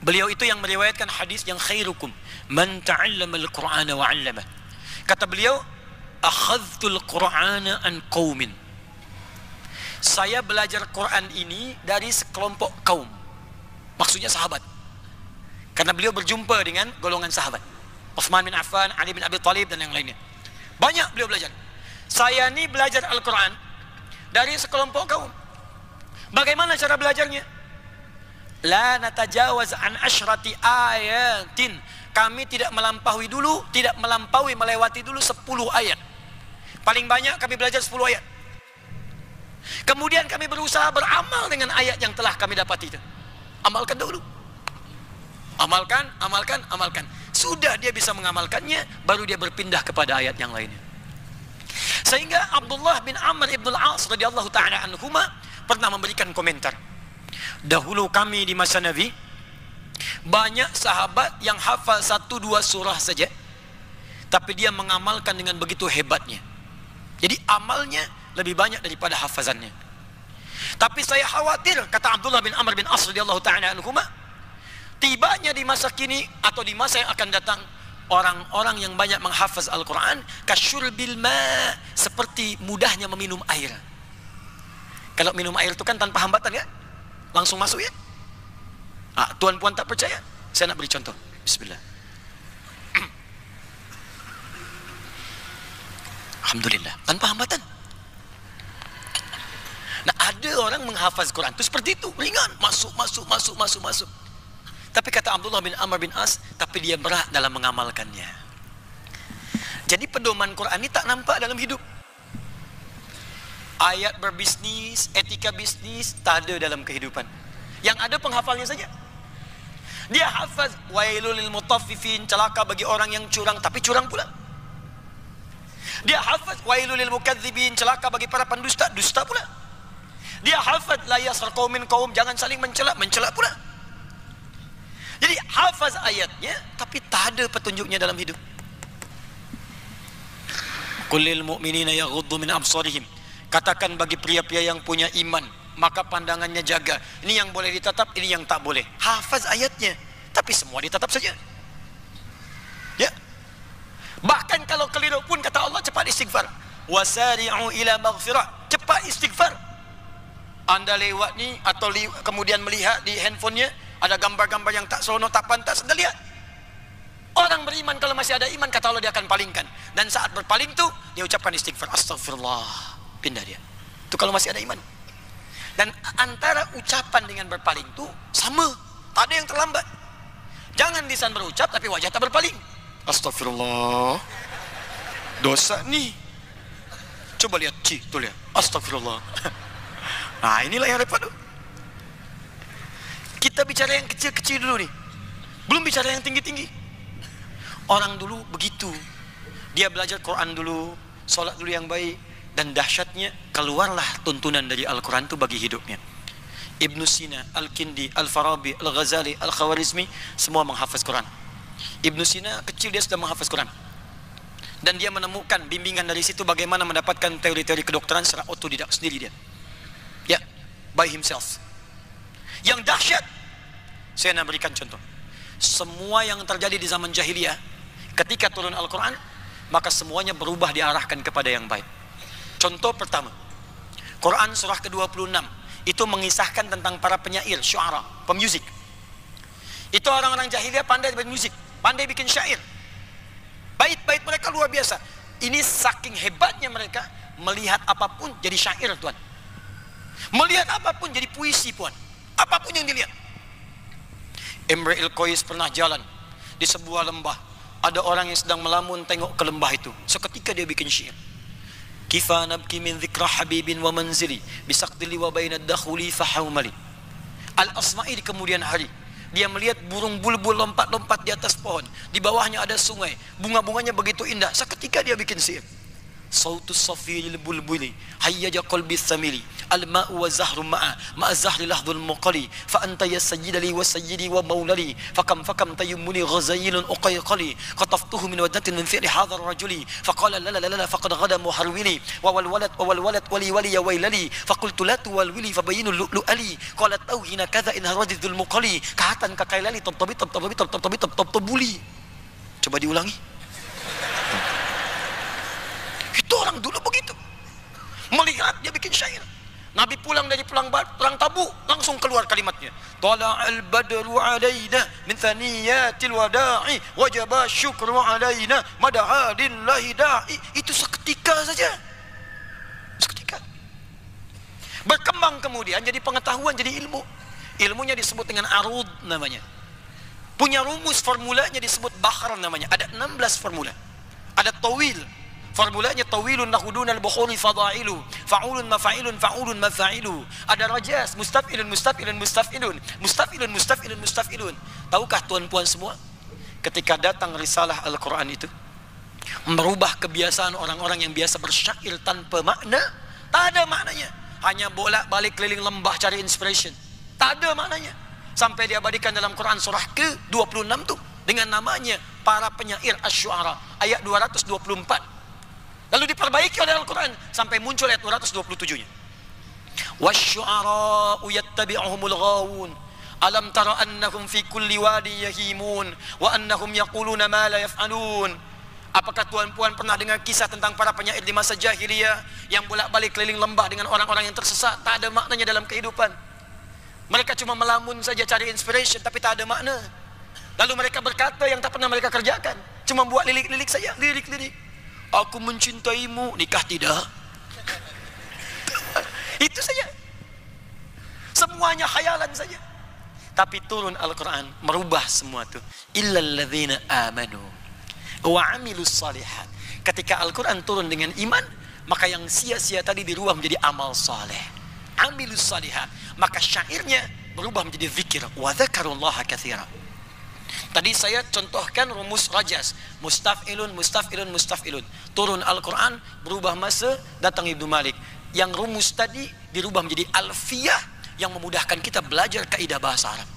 Beliau itu yang meriwayatkan hadis yang khairukum man ta'allama al-Qur'ana wa 'allama. Kata beliau, akhadhtul Qur'ana an qaumin. Saya belajar Quran ini dari sekelompok kaum. Maksudnya sahabat. Karena beliau berjumpa dengan golongan sahabat. Utsman bin Affan, Ali bin Abi Thalib dan yang lainnya. Banyak beliau belajar. Saya ini belajar Al-Quran dari sekelompok kaum. Bagaimana cara belajarnya? La natajawaz an asyrati ayatin. Kami tidak melampaui dulu, tidak melampaui melewati dulu 10 ayat. Paling banyak kami belajar 10 ayat. Kemudian kami berusaha beramal dengan ayat yang telah kami dapati itu. Amalkan dulu. Amalkan, amalkan, amalkan. Sudah dia bisa mengamalkannya, baru dia berpindah kepada ayat yang lainnya. Sehingga Abdullah bin Amr ibn al-As radhiyallahu ta'ala anhuma pernah memberikan komentar. Dahulu kami di masa Nabi, banyak sahabat yang hafal 1-2 surah saja, tapi dia mengamalkan dengan begitu hebatnya. Jadi amalnya lebih banyak daripada hafazannya. Tapi saya khawatir, kata Abdullah bin Amr bin As radhiyallahu ta'ala anhuma, tibanya di masa kini atau di masa yang akan datang, orang-orang yang banyak menghafaz Al-Quran kasyurbil ma, seperti mudahnya meminum air. Kalau minum air itu kan tanpa hambatan ya, langsung masuk ya. Tuan puan tak percaya, saya nak beri contoh. Bismillah. Alhamdulillah, tanpa hambatan. Nah, ada orang menghafaz Quran itu seperti itu, ringan, masuk. Tapi kata Abdullah bin Amr bin As, tapi dia berat dalam mengamalkannya. Jadi pedoman Quran ini tak nampak dalam hidup. Ayat berbisnis, etika bisnis tak ada dalam kehidupan. Yang ada penghafalnya saja. Dia hafaz wailul lil mutaffifin, celaka bagi orang yang curang, tapi curang pula. Dia hafaz wailul lil mukadzibin, celaka bagi para pendusta, dusta pula. Dia hafaz la yaskhar qaumin qaum, jangan saling mencela pula. Jadi hafaz ayatnya, tapi tak ada petunjuknya dalam hidup. Qul lil mu'minina yaghuddu min absarihim. Katakan bagi pria-pria yang punya iman, maka pandangannya jaga. Ini yang boleh ditatap, ini yang tak boleh. Hafaz ayatnya, tapi semua ditatap saja. Ya. Bahkan kalau keliru pun kata Allah, cepat istighfar. Wasari'u ila maghfirah. Cepat istighfar. Anda lewat ni atau kemudian melihat di handphonenya ada gambar-gambar yang tak seronok, tak pantas, Anda lihat. Orang beriman kalau masih ada iman, kata Allah, dia akan palingkan. Dan saat berpaling tuh, dia ucapkan istighfar, astagfirullah, pindah dia. Itu kalau masih ada iman. Dan antara ucapan dengan berpaling tuh sama, tak ada yang terlambat. Jangan lisan berucap tapi wajah tak berpaling. Astagfirullah, dosa nih. Coba lihat, tuh lihat, astagfirullah. Nah, inilah yang repot tuh. Kita bicara yang kecil-kecil dulu nih, belum bicara yang tinggi-tinggi. Orang dulu begitu, dia belajar Quran dulu, sholat dulu yang baik, dan dahsyatnya keluarlah tuntunan dari Al-Quran itu bagi hidupnya. Ibnu Sina, Al-Kindi, Al-Farabi, Al-Ghazali, Al-Khawarizmi, semua menghafaz Quran. Ibnu Sina kecil dia sudah menghafaz Quran, dan dia menemukan bimbingan dari situ bagaimana mendapatkan teori-teori kedokteran secara otodidak sendiri dia, ya, by himself. Yang dahsyat, saya nak berikan contoh. Semua yang terjadi di zaman jahiliyah, ketika turun Al-Quran, maka semuanya berubah diarahkan kepada yang baik. Contoh pertama, Quran surah ke-26 itu mengisahkan tentang para penyair, syuara, pemuzik. Itu orang-orang jahiliyah pandai bermusik, pandai bikin syair. Bait-bait mereka luar biasa. Ini saking hebatnya mereka, melihat apapun jadi syair, Tuhan. Melihat apapun jadi puisi, Tuhan. Apapun yang dilihat. Imrul Qais pernah jalan di sebuah lembah. Ada orang yang sedang melamun, tengok ke lembah itu. Seketika dia bikin syair. Kifa nabki min dzikra habibin wa manzili bisaqdili wa bainad dakhuli fahawmali. Al-Asma'i di kemudian hari, dia melihat burung bulbul lompat-lompat di atas pohon. Di bawahnya ada sungai, bunga-bunganya begitu indah. Seketika dia bikin syair. Sautus safiril bulbuli hayyaja qalbi thamili al-ma'u wa zahru ma'a zahri lahdhul muqali fa anta ya sayyidali wa sayyidi wa maulali fakam tayyumuni ghazailun uqayqali qataftuhu min wadatin min fi'li hadha ar-rajuli faqala la la la faqad ghada muharwili wa wal walad wali ya wailali faqultu la tuwalwili fabayinu lu'ali qalat tawhina kadha in haradidul muqali kahatan kakailali tabtabuli. Coba diulangi. Itu orang dulu begitu. Melihat dia bikin syair. Nabi pulang dari perang Tabuk, langsung keluar kalimatnya. Tala'al badru alaina min thaniyatil wada'i wajaba syukru alaina mada'a lillahi da'i. Itu seketika saja. Seketika. Berkembang kemudian jadi pengetahuan, jadi ilmu. Ilmunya disebut dengan arud namanya. Punya rumus, formulanya disebut bakhar namanya. Ada 16 formula. Ada tawil. Formulanya tawilun nahudunal bukhuri fadailu fa'ulun mafa'ilun fa'ulun mafa'ilu. Ada rajas, mustaf'ilun mustaf'ilun mustaf'ilun mustaf'ilun mustaf'ilun. Tahukah tuan-puan semua, ketika datang risalah Al-Quran itu merubah kebiasaan orang-orang yang biasa bersyair tanpa makna. Tak ada maknanya, hanya bolak-balik keliling lembah cari inspiration. Tak ada maknanya. Sampai diabadikan dalam Quran surah ke-26 tuh dengan namanya para penyair asy-syu'ara, ayat 224. Lalu diperbaiki oleh Al-Quran sampai muncul ayat 227-nya. Wasyu'ara'u yattabi'uhumul ghawun alam tara annahum fi kulli wadi yahimun wa annahum yaquluna ma la yaf'alun. Apakah tuan-puan pernah dengar kisah tentang para penyair di masa jahiliyah yang bolak-balik keliling lembah dengan orang-orang yang tersesat? Tak ada maknanya dalam kehidupan. Mereka cuma melamun saja cari inspiration, tapi tak ada makna. Lalu mereka berkata yang tak pernah mereka kerjakan, cuma buat lirik-lirik saja, lirik-lirik. Aku mencintaimu, nikah tidak. Itu saja. Semuanya khayalan saja. Tapi turun Al-Quran merubah semua itu. Illal ladzina amanu wa amilus salihat. Ketika Al-Quran turun dengan iman, maka yang sia-sia tadi dirubah menjadi amal saleh. Amilus salihat. Maka syairnya berubah menjadi zikir. Wa dzakarullaha katsiran. Tadi saya contohkan rumus rajas, mustaf'ilun, mustaf'ilun, mustaf'ilun. Turun Al-Quran, berubah masa, datang Ibnu Malik. Yang rumus tadi dirubah menjadi alfiyah yang memudahkan kita belajar kaidah bahasa Arab.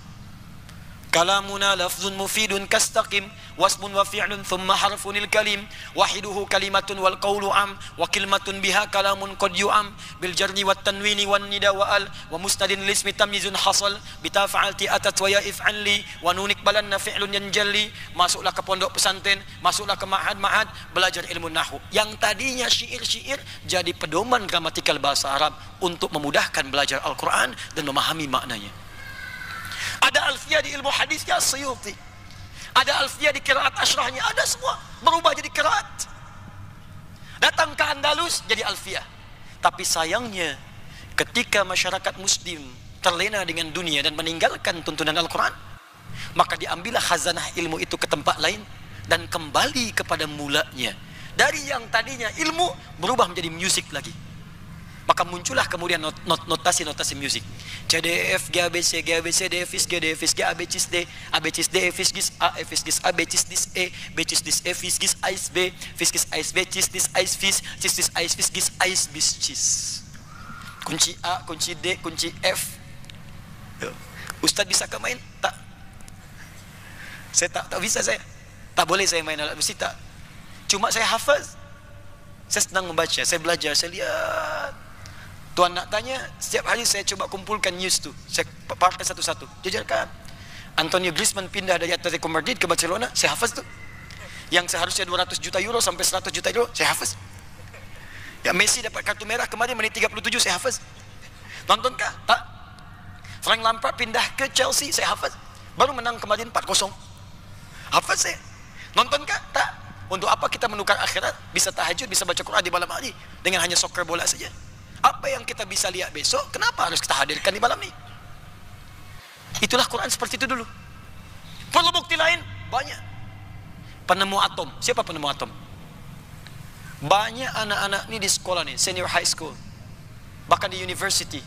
Kalamuna lafzun mufidun kastaqim wasmun wa fi'lun thumma harfunil kalim wahiduhu kalimatun wal qawlu am wa kalimatun biha kalamun qad yu'am bil jarri wat tanwini wan nida wa al wa mustadin lismi tamyizun hasal bita fa'alti atat wa ya if'an li wa nunik balanna fi'lun yanjalli. Masuklah ke pondok pesantren, masuklah ke ma'had belajar ilmu nahwu. Yang tadinya syair-syair jadi pedoman gramatikal bahasa Arab untuk memudahkan belajar Al-Quran dan memahami maknanya. Ada alfiyah di ilmu hadisnya Suyuti. Ada alfiyah di qiraat asyrahnya, ada semua berubah jadi qiraat. Datang ke Andalus jadi alfiyah. Tapi sayangnya ketika masyarakat muslim terlena dengan dunia dan meninggalkan tuntunan Al-Quran, maka diambillah khazanah ilmu itu ke tempat lain dan kembali kepada mulanya. Dari yang tadinya ilmu berubah menjadi musik lagi. Maka muncullah kemudian notasi-notasi musik. C D F G A B C G A B C D F G D F G A B C D A B C D F G A F G A B C D E B C D E F G A B C B C D A F G A B C. Kunci A, kunci D, kunci F. Ustaz bisa ke main? Tak. Saya tak bisa saya. Tak boleh saya main alat besi, tak. Cuma saya hafaz. Saya senang membaca, saya belajar, saya lihat. Tuan nak tanya, setiap hari saya coba kumpulkan news tu. Saya pakai satu-satu, jajarkan. Antonio Griezmann pindah dari Atletico Madrid ke Barcelona, saya hafaz tu. Yang seharusnya 200 juta euro sampai 100 juta euro, saya hafaz. Ya, Messi dapat kartu merah kemarin menit 37, saya hafaz. Nontonkah? Tak. Frank Lampard pindah ke Chelsea, saya hafaz. Baru menang kemarin 4-0. Hafaz saya. Nontonkah? Tak. Untuk apa kita menukar akhirat? Bisa tahajud, bisa baca Quran di malam hari dengan hanya soccer bola saja. Apa yang kita bisa lihat besok, kenapa harus kita hadirkan di malam ini? Itulah Quran seperti itu dulu. Perlu bukti lain? Banyak. Penemu atom. Siapa penemu atom? Banyak anak-anak ni di sekolah ni, senior high school, bahkan di university.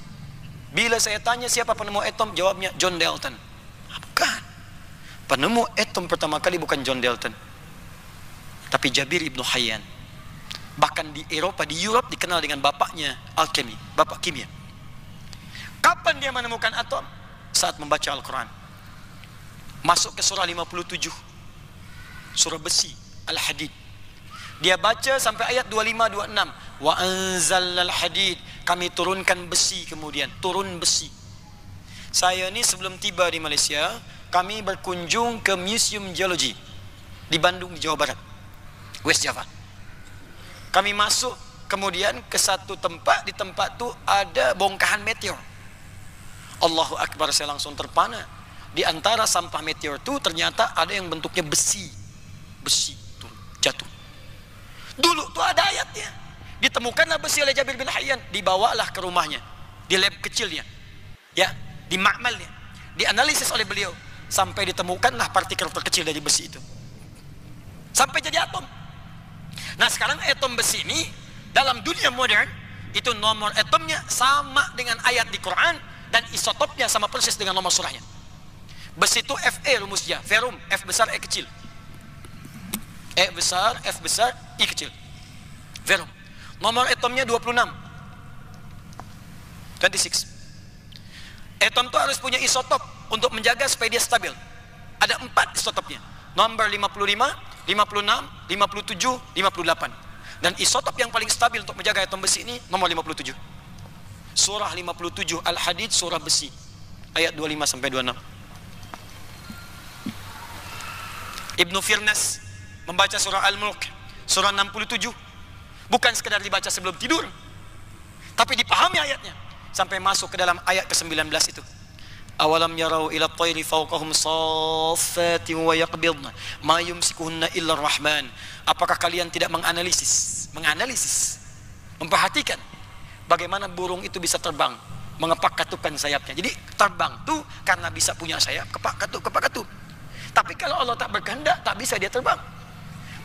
Bila saya tanya siapa penemu atom, jawabnya John Dalton. Bukan. Penemu atom pertama kali bukan John Dalton, tapi Jabir ibn Hayyan. Bahkan di Eropa, di Europe dikenal dengan bapaknya alkemi, bapak kimia. Kapan dia menemukan atom? Saat membaca Al-Quran. Masuk ke surah 57, surah besi, Al-Hadid. Dia baca sampai ayat 25-26. Wa anzalnal hadid, kami turunkan besi, kemudian turun besi. Saya ni sebelum tiba di Malaysia, kami berkunjung ke Museum Geology di Bandung, di Jawa Barat, West Java. Kami masuk kemudian ke satu tempat, di tempat tu ada bongkahan meteor. Allahu Akbar, saya langsung terpana. Di antara sampah meteor tu ternyata ada yang bentuknya besi. Besi tu jatuh. Dulu tu ada ayatnya. Ditemukanlah besi oleh Jabir bin Hayyan, dibawalah ke rumahnya, di lab kecilnya, ya, di makmalnya, dianalisis oleh beliau sampai ditemukanlah partikel terkecil dari besi itu, sampai jadi atom. Nah sekarang atom besi ini dalam dunia modern itu nomor atomnya sama dengan ayat di Quran dan isotopnya sama persis dengan nomor surahnya. Besi itu Fe rumusnya, ferum, F besar E kecil, E besar F besar I kecil, ferum. Nomor atomnya 26. Atom itu harus punya isotop untuk menjaga supaya dia stabil. Ada 4 isotopnya. Nomor 55, 56, 57, 58. Dan isotop yang paling stabil untuk menjaga atom besi ini nomor 57. Surah 57 Al-Hadid, surah besi, ayat 25 sampai 26. Ibnu Firnas membaca surah Al-Mulk, surah 67. Bukan sekedar dibaca sebelum tidur, tapi dipahami ayatnya sampai masuk ke dalam ayat ke-19 itu. Awalam yarau ila at-tayri fawqahum saffatin wa yaqbidna ma yumsikuhunna illa ar-rahman. Apakah kalian tidak menganalisis, memperhatikan bagaimana burung itu bisa terbang, mengepak-katupkan sayapnya. Jadi terbang tuh karena bisa punya sayap, kepak-katup. Tapi kalau Allah tak berkehendak, tak bisa dia terbang.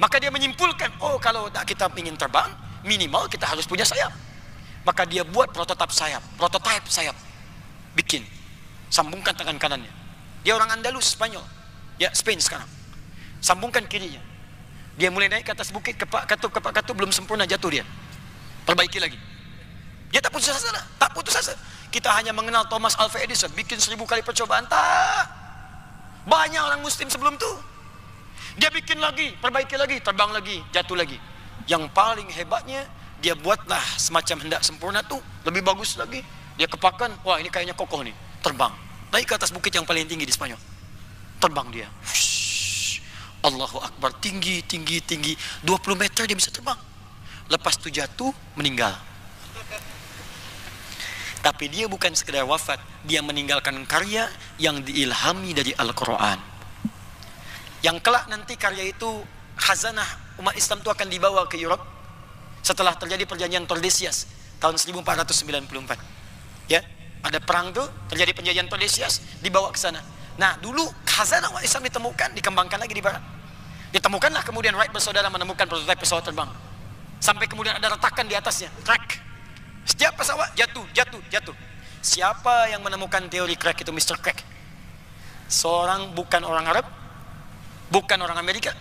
Maka dia menyimpulkan, oh kalau kita ingin terbang, minimal kita harus punya sayap. Maka dia buat prototipe sayap, bikin, sambungkan tangan kanannya. Dia orang Andalus, Spanyol, ya Spain sekarang. Sambungkan kirinya. Dia mulai naik ke atas bukit, kepak katup, belum sempurna, jatuh dia. Perbaiki lagi. Dia tak putus asa. Kita hanya mengenal Thomas Alva Edison, bikin 1000 kali percobaan, tak. Banyak orang muslim sebelum itu. Dia bikin lagi, perbaiki lagi, terbang lagi, jatuh lagi. Yang paling hebatnya, dia buatlah semacam hendak sempurna tuh, lebih bagus lagi. Dia kepakan, wah ini kayaknya kokoh nih, terbang. Naik ke atas bukit yang paling tinggi di Spanyol. Terbang dia. Allahu Akbar, tinggi. 20 meter dia bisa terbang. Lepas itu jatuh, meninggal. Tapi dia bukan sekedar wafat, dia meninggalkan karya yang diilhami dari Al-Quran. Yang kelak nanti karya itu, khazanah umat Islam itu akan dibawa ke Europe setelah terjadi perjanjian Tordesillas tahun 1494. Ya, ada perang tuh, terjadi perjanjian Tordesillas, dibawa ke sana. Nah, dulu khazanah umat Islam ditemukan, dikembangkan lagi di barat. Ditemukanlah kemudian Wright bersaudara menemukan prototipe pesawat terbang. Sampai kemudian ada retakan di atasnya, crack. Setiap pesawat jatuh. Siapa yang menemukan teori crack itu? Mr. Crack. Seorang bukan orang Arab, bukan orang Amerika,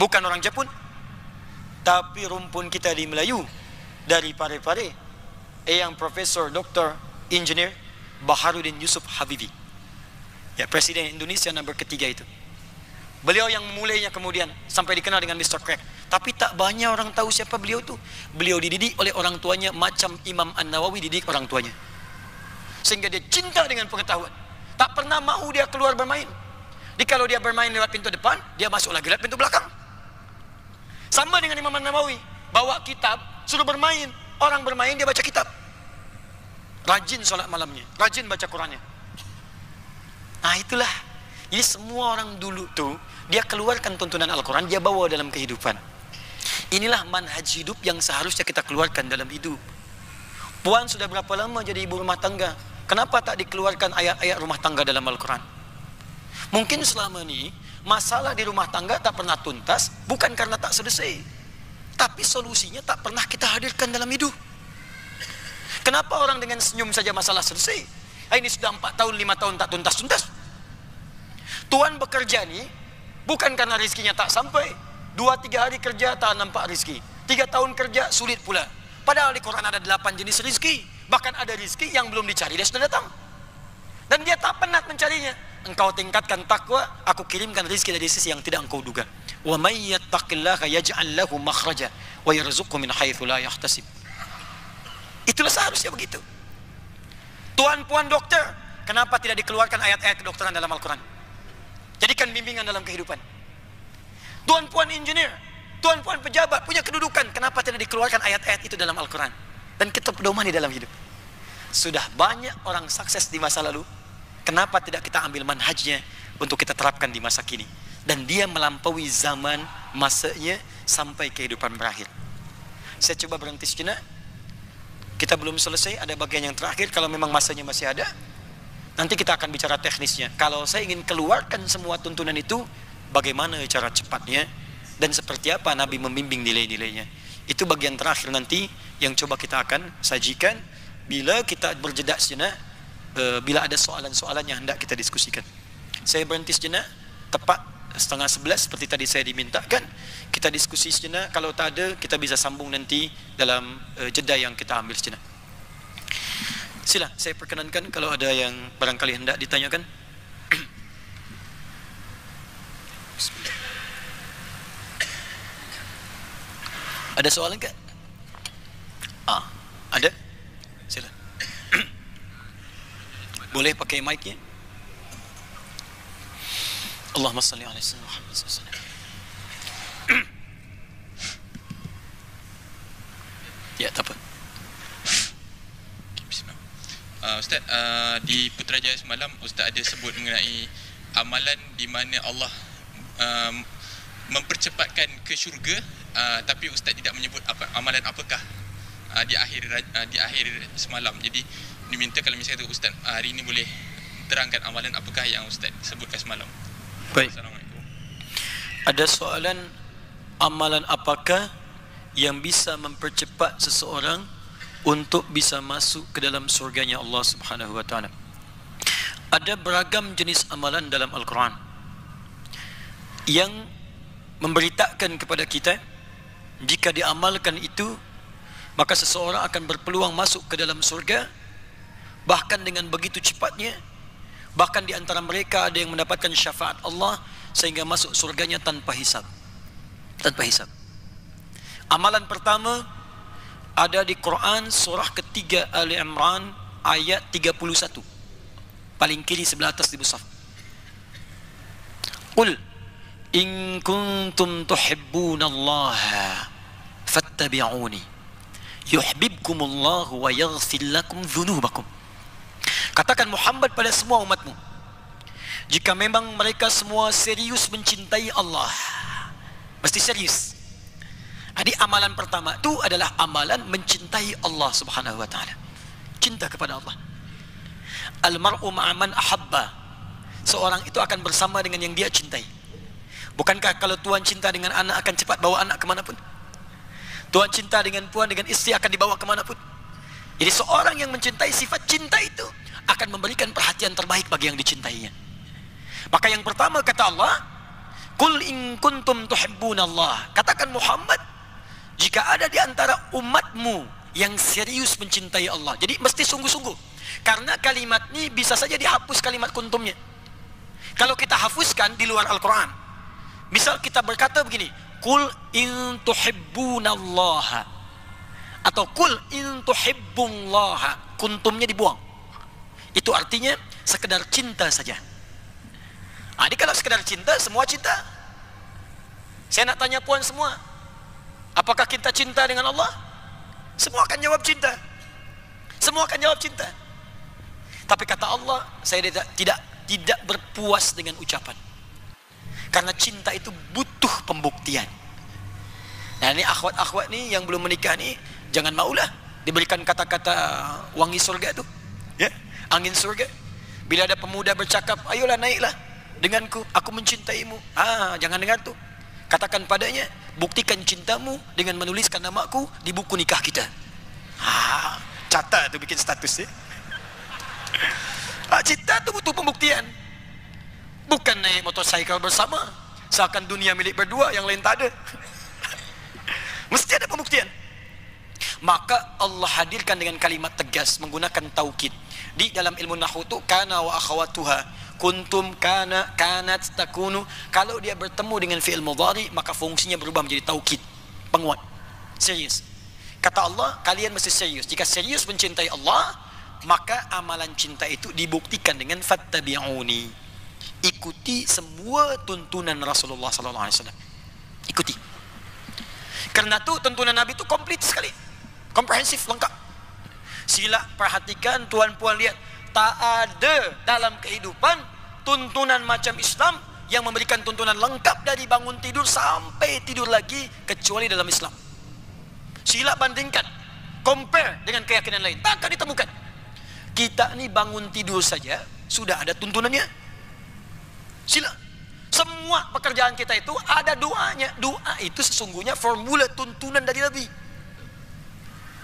bukan orang Jepun, tapi rumpun kita di Melayu, dari Pare-Pare, yang Profesor Dr. Engineer Baharudin Yusuf Habibie. Ya, Presiden Indonesia nomor ketiga itu. Beliau yang memulainya kemudian sampai dikenal dengan Mr. Crack. Tapi tak banyak orang tahu siapa beliau tu. Beliau dididik oleh orang tuanya macam Imam An-Nawawi dididik orang tuanya. Sehingga dia cinta dengan pengetahuan. Tak pernah mau dia keluar bermain. Jadi kalau dia bermain lewat pintu depan, dia masuk lagi lewat pintu belakang. Sama dengan Imam An-Nawawi. Bawa kitab, suruh bermain. Orang bermain, dia baca kitab. Rajin solat malamnya, rajin baca Qurannya. Nah itulah. Jadi semua orang dulu tuh, dia keluarkan tuntunan Al-Quran, dia bawa dalam kehidupan. Inilah manhaj hidup yang seharusnya kita keluarkan dalam hidup. Puan sudah berapa lama jadi ibu rumah tangga? Kenapa tak dikeluarkan ayat-ayat rumah tangga dalam Al-Quran? Mungkin selama ini masalah di rumah tangga tak pernah tuntas, bukan karena tak selesai, tapi solusinya tak pernah kita hadirkan dalam hidup. Kenapa orang dengan senyum saja masalah selesai? Ini sudah 4 tahun, 5 tahun tak tuntas-tuntas. Tuan bekerja ni bukan karena rezekinya tak sampai. 2-3 hari kerja tak nampak rezeki. 3 tahun kerja sulit pula. Padahal di Quran ada 8 jenis rezeki. Bahkan ada rezeki yang belum dicari, dia sudah datang. Dan dia tak penat mencarinya. Engkau tingkatkan takwa, aku kirimkan rezeki dari sisi yang tidak engkau duga. Wa may yattaqillaha yaj'al lahu makhraja wa yarzuqhu min haitsu la yahtasib. Itulah seharusnya begitu. Tuan-puan dokter, kenapa tidak dikeluarkan ayat-ayat kedokteran dalam Al-Quran? Jadikan bimbingan dalam kehidupan. Tuan-puan engineer, tuan-puan pejabat punya kedudukan, kenapa tidak dikeluarkan ayat-ayat itu dalam Al-Quran? Dan kita pedomani dalam hidup. Sudah banyak orang sukses di masa lalu, kenapa tidak kita ambil manhajnya untuk kita terapkan di masa kini? Dan dia melampaui zaman masanya sampai kehidupan berakhir. Saya coba berhenti sejenak. Kita belum selesai, ada bagian yang terakhir. Kalau memang masanya masih ada, nanti kita akan bicara teknisnya. Kalau saya ingin keluarkan semua tuntunan itu, bagaimana cara cepatnya dan seperti apa Nabi membimbing nilai-nilainya. Itu bagian terakhir nanti yang coba kita akan sajikan bila kita berjeda sejenak, bila ada soalan-soalan yang hendak kita diskusikan. Saya berhenti sejenak, tepat 10:30 seperti tadi saya dimintakan. Kita diskusi sejenak, kalau tak ada kita bisa sambung nanti dalam jeda yang kita ambil sejenak. Sila, saya perkenankan kalau ada yang barangkali hendak ditanyakan. Ada soalan ke? Ada? Sila. Boleh pakai mic-nya? Allahumma salli ala sayyidina Muhammad sallallahu alaihi wasallam. Ya, tak apa. Ustaz, di Putrajaya semalam Ustaz ada sebut mengenai amalan di mana Allah mempercepatkan ke syurga, tapi Ustaz tidak menyebut amalan apakah di akhir semalam. Jadi diminta kalau misalnya tu Ustaz hari ini boleh terangkan amalan apakah yang Ustaz sebutkan semalam. Baik. Assalamualaikum. Ada soalan, amalan apakah yang bisa mempercepat seseorang untuk bisa masuk ke dalam surganya Allah Subhanahu wa taala? Ada beragam jenis amalan dalam Al-Quran yang memberitakan kepada kita jika diamalkan itu maka seseorang akan berpeluang masuk ke dalam surga, bahkan dengan begitu cepatnya. Bahkan di antara mereka ada yang mendapatkan syafaat Allah sehingga masuk surganya tanpa hisab. Tanpa hisab. Amalan pertama ada di Quran surah ketiga Ali Imran ayat 31. Paling kiri sebelah atas di mushaf. Qul in kuntum tuhibbunallaha fattabi'uni yuhibbukumullahu wa yaghfir lakum dzunubakum. Katakan Muhammad pada semua umatmu, jika memang mereka semua serius mencintai Allah, mesti serius. Jadi amalan pertama itu adalah amalan mencintai Allah Subhanahu wa taala. Cinta kepada Allah. Al-mar'u ma'aman ahabba. Seorang itu akan bersama dengan yang dia cintai. Bukankah kalau Tuhan cinta dengan anak akan cepat bawa anak kemanapun? Tuhan cinta dengan puan, dengan istri akan dibawa kemanapun. Jadi seorang yang mencintai, sifat cinta itu akan memberikan perhatian terbaik bagi yang dicintainya. Maka yang pertama kata Allah, Qul in kuntum tuhibbunallah. Katakan Muhammad, jika ada di antara umatmu yang serius mencintai Allah. Jadi mesti sungguh-sungguh. Karena kalimat ini bisa saja dihapus kalimat kuntumnya. Kalau kita hapuskan di luar Al-Quran, misal kita berkata begini, Qul in tuhibbunallaha, atau Qul in tuhibbullaha, kuntumnya dibuang. Itu artinya sekedar cinta saja. Jadi kalau sekedar cinta, semua cinta. Saya nak tanya puan semua, apakah kita cinta dengan Allah? Semua akan jawab cinta. Semua akan jawab cinta. Tapi kata Allah, saya tidak berpuas dengan ucapan. Karena cinta itu butuh pembuktian. Nah ini akhwat-akhwat nih yang belum menikah nih, jangan maulah diberikan kata-kata wangi surga tuh, ya, angin surga. Bila ada pemuda bercakap, ayolah naiklah denganku, aku mencintaimu. Jangan dengar tuh. Katakan padanya, buktikan cintamu dengan menuliskan namaku di buku nikah kita. Catat tuh, bikin status ya. Cinta tuh butuh pembuktian. Bukan naik motorcycle bersama, seakan dunia milik berdua, yang lain tak ada. Mesti ada pembuktian. Maka Allah hadirkan dengan kalimat tegas menggunakan taukid. Di dalam ilmu nahwu itu kana wa akhawatuha, kuntum, kana, kanat, takunu. Kalau dia bertemu dengan fi'il mudhari, maka fungsinya berubah menjadi taukid, penguat, serius. Kata Allah, kalian mesti serius. Jika serius mencintai Allah, maka amalan cinta itu dibuktikan dengan fattabi'uni. Ikuti semua tuntunan Rasulullah sallallahu alaihi wasallam. Ikuti. Karena itu tuntunan Nabi itu komplit sekali, komprehensif, lengkap. Sila perhatikan, tuan-puan lihat, tak ada dalam kehidupan tuntunan macam Islam yang memberikan tuntunan lengkap dari bangun tidur sampai tidur lagi kecuali dalam Islam. Sila bandingkan, compare dengan keyakinan lain, takkan ditemukan. Kita ni bangun tidur saja sudah ada tuntunannya. Sila. Semua pekerjaan kita itu ada doanya. Doa itu sesungguhnya formula tuntunan dari Nabi.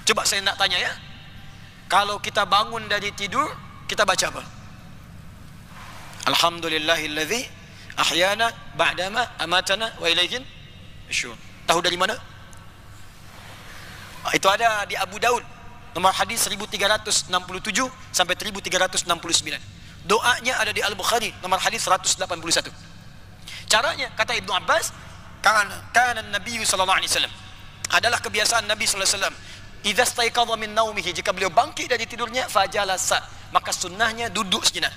Coba saya nak tanya ya, kalau kita bangun dari tidur, kita baca apa? Alhamdulillahilladzi ahyana ba'dama amatana wa ilaihin nusyur. Tahu dari mana? Itu ada di Abu Daud, nomor hadis 1367 sampai 1369. Doanya ada di Al-Bukhari, nomor hadis 181. Caranya, kata Ibnu Abbas, kana Nabi sallallahu alaihi wasallam, adalah kebiasaan Nabi sallallahu alaihi wasallam, idza staiqadha min naumihi, jika beliau bangkit dari tidurnya, fajalasa, maka sunnahnya duduk sejenak.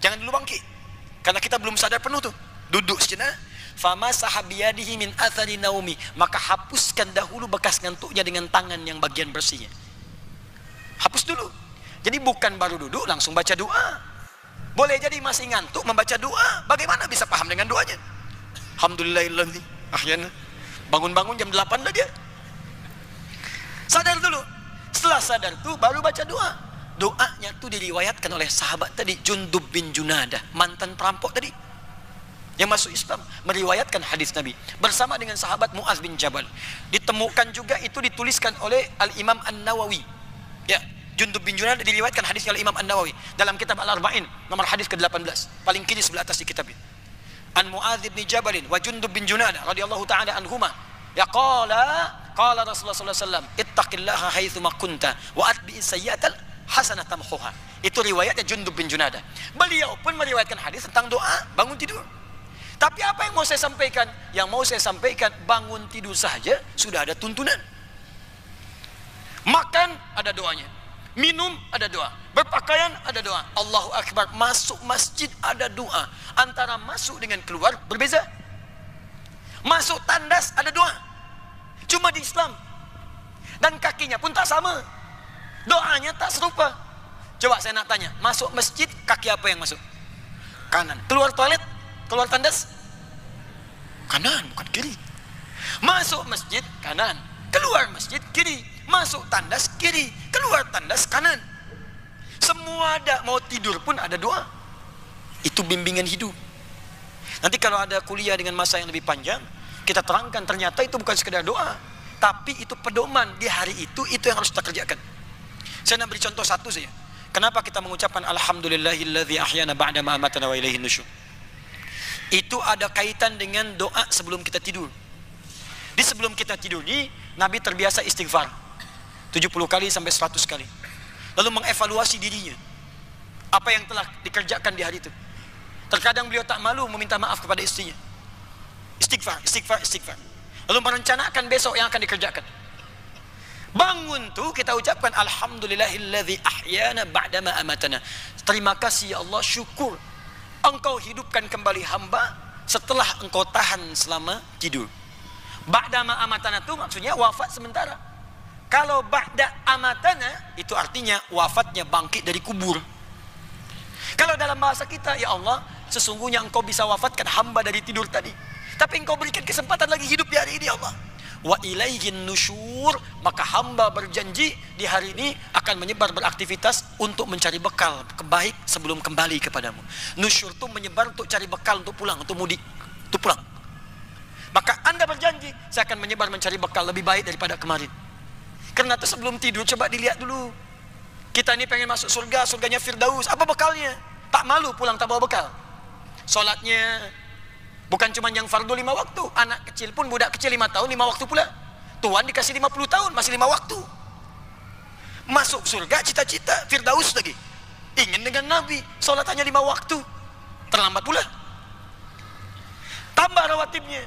Jangan dulu bangkit, karena kita belum sadar penuh tuh. Duduk sejenak. Famasaha biyadihi min athari naumi, maka hapuskan dahulu bekas ngantuknya dengan tangan yang bagian bersihnya. Hapus dulu. Jadi bukan baru duduk langsung baca doa. Boleh jadi masih ngantuk membaca doa. Bagaimana bisa paham dengan doanya? Alhamdulillahilladzi ahyana. Bangun-bangun jam 8 dah dia. Sadar dulu. Setelah sadar tu baru baca doa. Doanya tu diriwayatkan oleh sahabat tadi, Jundub bin Junadah, mantan perampok tadi, yang masuk Islam, meriwayatkan hadis Nabi bersama dengan sahabat Muaz bin Jabal. Ditemukan juga itu dituliskan oleh Al-Imam An-Nawawi. Ya, Jundub bin Junadah diriwayatkan hadisnya oleh Imam An-Nawawi dalam kitab Al-Arba'in, nomor hadis ke-18, paling kiri sebelah atas di kitabnya. An Muaz bin Jabal wa Jundub bin Junadah radhiyallahu taala anhuma, ya qala Rasulullah sallallahu alaihi wasallam, ittaqillaha haitsu ma kunta wa atbi'is sayyi'atal hasanata tamhuha. Itu riwayatnya Jundub bin Junadah. Beliau pun meriwayatkan hadis tentang doa bangun tidur. Tapi apa yang mau saya sampaikan? Yang mau saya sampaikan, bangun tidur saja sudah ada tuntunan. Makan ada doanya, minum ada doa, berpakaian ada doa, Allahu Akbar, masuk masjid ada doa. Antara masuk dengan keluar berbeza. Masuk tandas ada doa. Cuma di Islam Dan kakinya pun tak sama. Doanya tak serupa. Coba saya nak tanya, masuk masjid kaki apa yang masuk? Kanan. Keluar toilet, keluar tandas? Kanan, bukan kiri. Masuk masjid kanan, keluar masjid kiri. Masuk tandas kiri, keluar tandas kanan. Semua ada, mau tidur pun ada doa. Itu bimbingan hidup. Nanti kalau ada kuliah dengan masa yang lebih panjang, kita terangkan ternyata itu bukan sekedar doa, tapi itu pedoman di hari itu yang harus kita kerjakan. Saya nak beri contoh satu saja. Kenapa kita mengucapkan alhamdulillahilladzi ahyana ba'da ma amatana wa ilaihin nusyur? Itu ada kaitan dengan doa sebelum kita tidur. Di sebelum kita tidur ini, Nabi terbiasa istighfar 70 kali sampai 100 kali. Lalu mengevaluasi dirinya. Apa yang telah dikerjakan di hari itu. Terkadang beliau tak malu meminta maaf kepada istrinya. Istighfar, istighfar, istighfar. Lalu merencanakan besok yang akan dikerjakan. Bangun tuh kita ucapkan alhamdulillahilladzi ahyana ba'da ma amatana. Terima kasih ya Allah, syukur Engkau hidupkan kembali hamba setelah Engkau tahan selama tidur. Ba'da ma amatana itu maksudnya wafat sementara. Kalau ba'da amatana itu artinya wafatnya bangkit dari kubur. Kalau dalam bahasa kita, ya Allah, sesungguhnya Engkau bisa wafatkan hamba dari tidur tadi, tapi Engkau berikan kesempatan lagi hidup di hari ini, ya Allah. Wa ilaihin nusyur, maka hamba berjanji di hari ini akan menyebar beraktivitas untuk mencari bekal kebaik sebelum kembali kepadamu. Nusyur itu menyebar untuk cari bekal untuk pulang, untuk mudik, untuk pulang. Maka Anda berjanji, saya akan menyebar mencari bekal lebih baik daripada kemarin. Karena itu sebelum tidur coba dilihat dulu. Kita ini pengen masuk surga, surganya Firdaus. Apa bekalnya? Tak malu pulang tak bawa bekal. Solatnya bukan cuma yang fardu 5 waktu. Anak kecil pun, budak kecil 5 tahun 5 waktu pula. Tuhan dikasih 50 tahun masih 5 waktu. Masuk surga cita-cita Firdaus lagi. Ingin dengan Nabi, solat hanya 5 waktu. Terlambat pula. Tambah rawatibnya.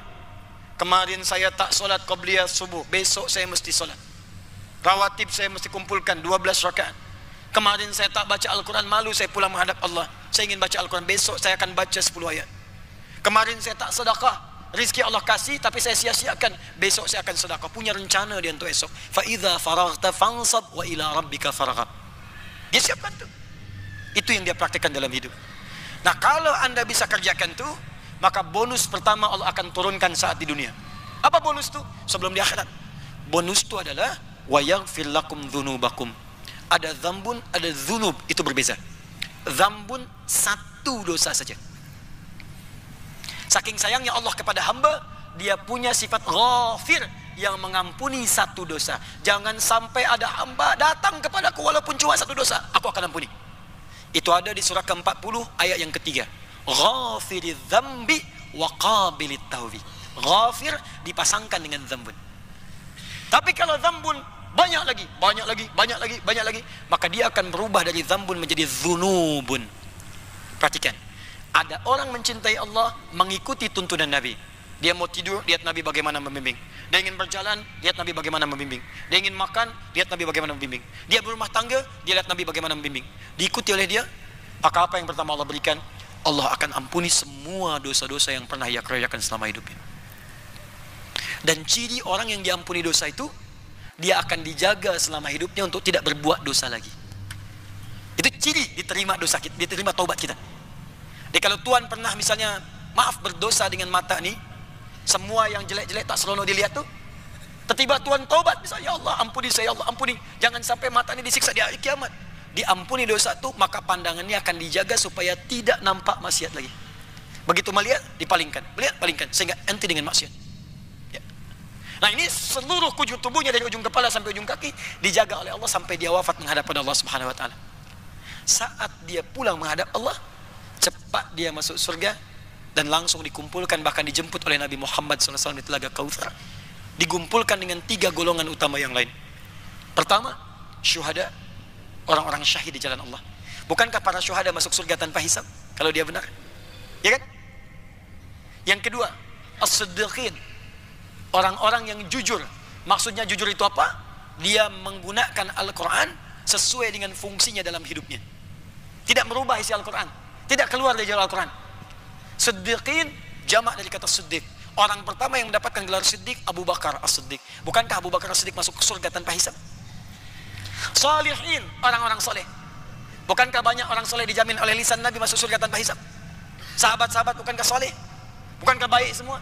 Kemarin saya tak solat qabliyah subuh, besok saya mesti solat. Rawatib saya mesti kumpulkan 12 rakaat. Kemarin saya tak baca Al-Quran, malu saya pulang menghadap Allah. Saya ingin baca Al-Quran, besok saya akan baca 10 ayat. Kemarin saya tak sedekah, rizki Allah kasih tapi saya sia-siakan, besok saya akan sedekah. Punya rencana dia untuk esok. Fa idza faraghta fansab wa ila rabbika farghab. Dia siapkan tu. Itu yang dia praktikkan dalam hidup. Nah, kalau Anda bisa kerjakan tu, maka bonus pertama Allah akan turunkan saat di dunia. Apa bonus tu? Sebelum di akhirat. Bonus tu adalah wa yaghfir lakum dzunubakum. Ada dzambun, ada dzunub, itu berbeza. Dzambun satu dosa saja. Saking sayangnya Allah kepada hamba, dia punya sifat ghafir yang mengampuni satu dosa. Jangan sampai ada hamba datang kepadaku walaupun cuma satu dosa, aku akan ampuni. Itu ada di surah ke-40 ayat yang ketiga. Ghafiriz dzambi wa qabilit taubi. Ghafir dipasangkan dengan dzambun. Tapi kalau dzambun banyak lagi, maka dia akan berubah dari dzambun menjadi dzunubun. Perhatikan. Ada orang mencintai Allah, mengikuti tuntunan Nabi. Dia mau tidur, lihat Nabi bagaimana membimbing. Dia ingin berjalan, lihat Nabi bagaimana membimbing. Dia ingin makan, lihat Nabi bagaimana membimbing. Dia berumah tangga, dia lihat Nabi bagaimana membimbing. Diikuti oleh dia, maka apa yang pertama Allah berikan? Allah akan ampuni semua dosa-dosa yang pernah ia kerjakan selama hidupnya. Dan ciri orang yang diampuni dosa itu, dia akan dijaga selama hidupnya untuk tidak berbuat dosa lagi. Itu ciri diterima dosa kita, diterima taubat kita. Jadi kalau Tuhan pernah misalnya maaf berdosa dengan mata nih, semua yang jelek-jelek tak seronok dilihat tuh, tiba-tiba Tuhan taubat, misalnya ya Allah ampuni saya, ya Allah ampuni, jangan sampai mata ini disiksa di hari kiamat. Diampuni dosa tuh, maka pandangannya akan dijaga supaya tidak nampak maksiat lagi. Begitu melihat, dipalingkan, melihat, palingkan, sehingga enti dengan maksiat. Ya. Nah ini seluruh kujur tubuhnya dari ujung kepala sampai ujung kaki dijaga oleh Allah sampai dia wafat menghadap pada Allah Subhanahu Wa Taala. Saat dia pulang menghadap Allah, cepat dia masuk surga dan langsung dikumpulkan, bahkan dijemput oleh Nabi Muhammad SAW di Telaga Kautsar. Dikumpulkan dengan 3 golongan utama yang lain. Pertama, syuhada, orang-orang syahid di jalan Allah. Bukankah para syuhada masuk surga tanpa hisab kalau dia benar? Ya kan? Yang kedua, as-siddiqin, orang-orang yang jujur. Maksudnya jujur itu apa? Dia menggunakan Al-Quran sesuai dengan fungsinya dalam hidupnya. Tidak merubah isi Al-Quran, tidak keluar dari jalur Al-Quran. Siddiqin jamak dari kata siddiq, Orang pertama yang mendapatkan gelar Siddiq, Abu Bakar As-Siddiq. Bukankah Abu Bakar As-Siddiq masuk ke surga tanpa hisab? Salihin, orang-orang soleh. Bukankah banyak orang soleh dijamin oleh lisan Nabi masuk surga tanpa hisab? Sahabat-sahabat bukankah soleh? Bukankah baik semua?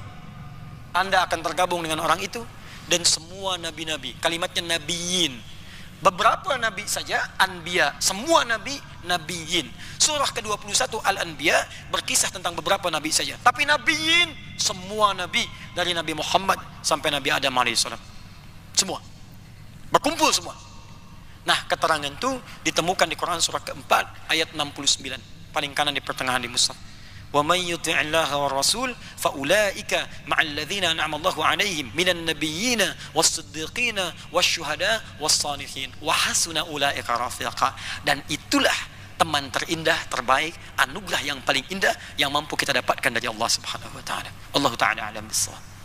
Anda akan tergabung dengan orang itu. Dan semua nabi-nabi, kalimatnya nabiyin. Beberapa nabi saja, anbiya. Semua nabi, nabiyin. Surah ke-21 Al-Anbiya berkisah tentang beberapa nabi saja. Tapi nabiyin, semua nabi. Dari Nabi Muhammad sampai Nabi Adam AS. Semua. Berkumpul semua. Nah, keterangan itu ditemukan di Quran surah keempat ayat 69. Paling kanan di pertengahan di mushaf. Wa may yuti'illaha war rasul fa ulaika ma'al ladzina an'ama Allahu 'alaihim minan nabiyyina was-siddiqina wasyuhada was-salihin wa hasuna ulaika rafiqa. Dan itulah teman terindah, terbaik, anugerah yang paling indah yang mampu kita dapatkan dari Allah Subhanahu wa taala. Allah taala alam bissawab.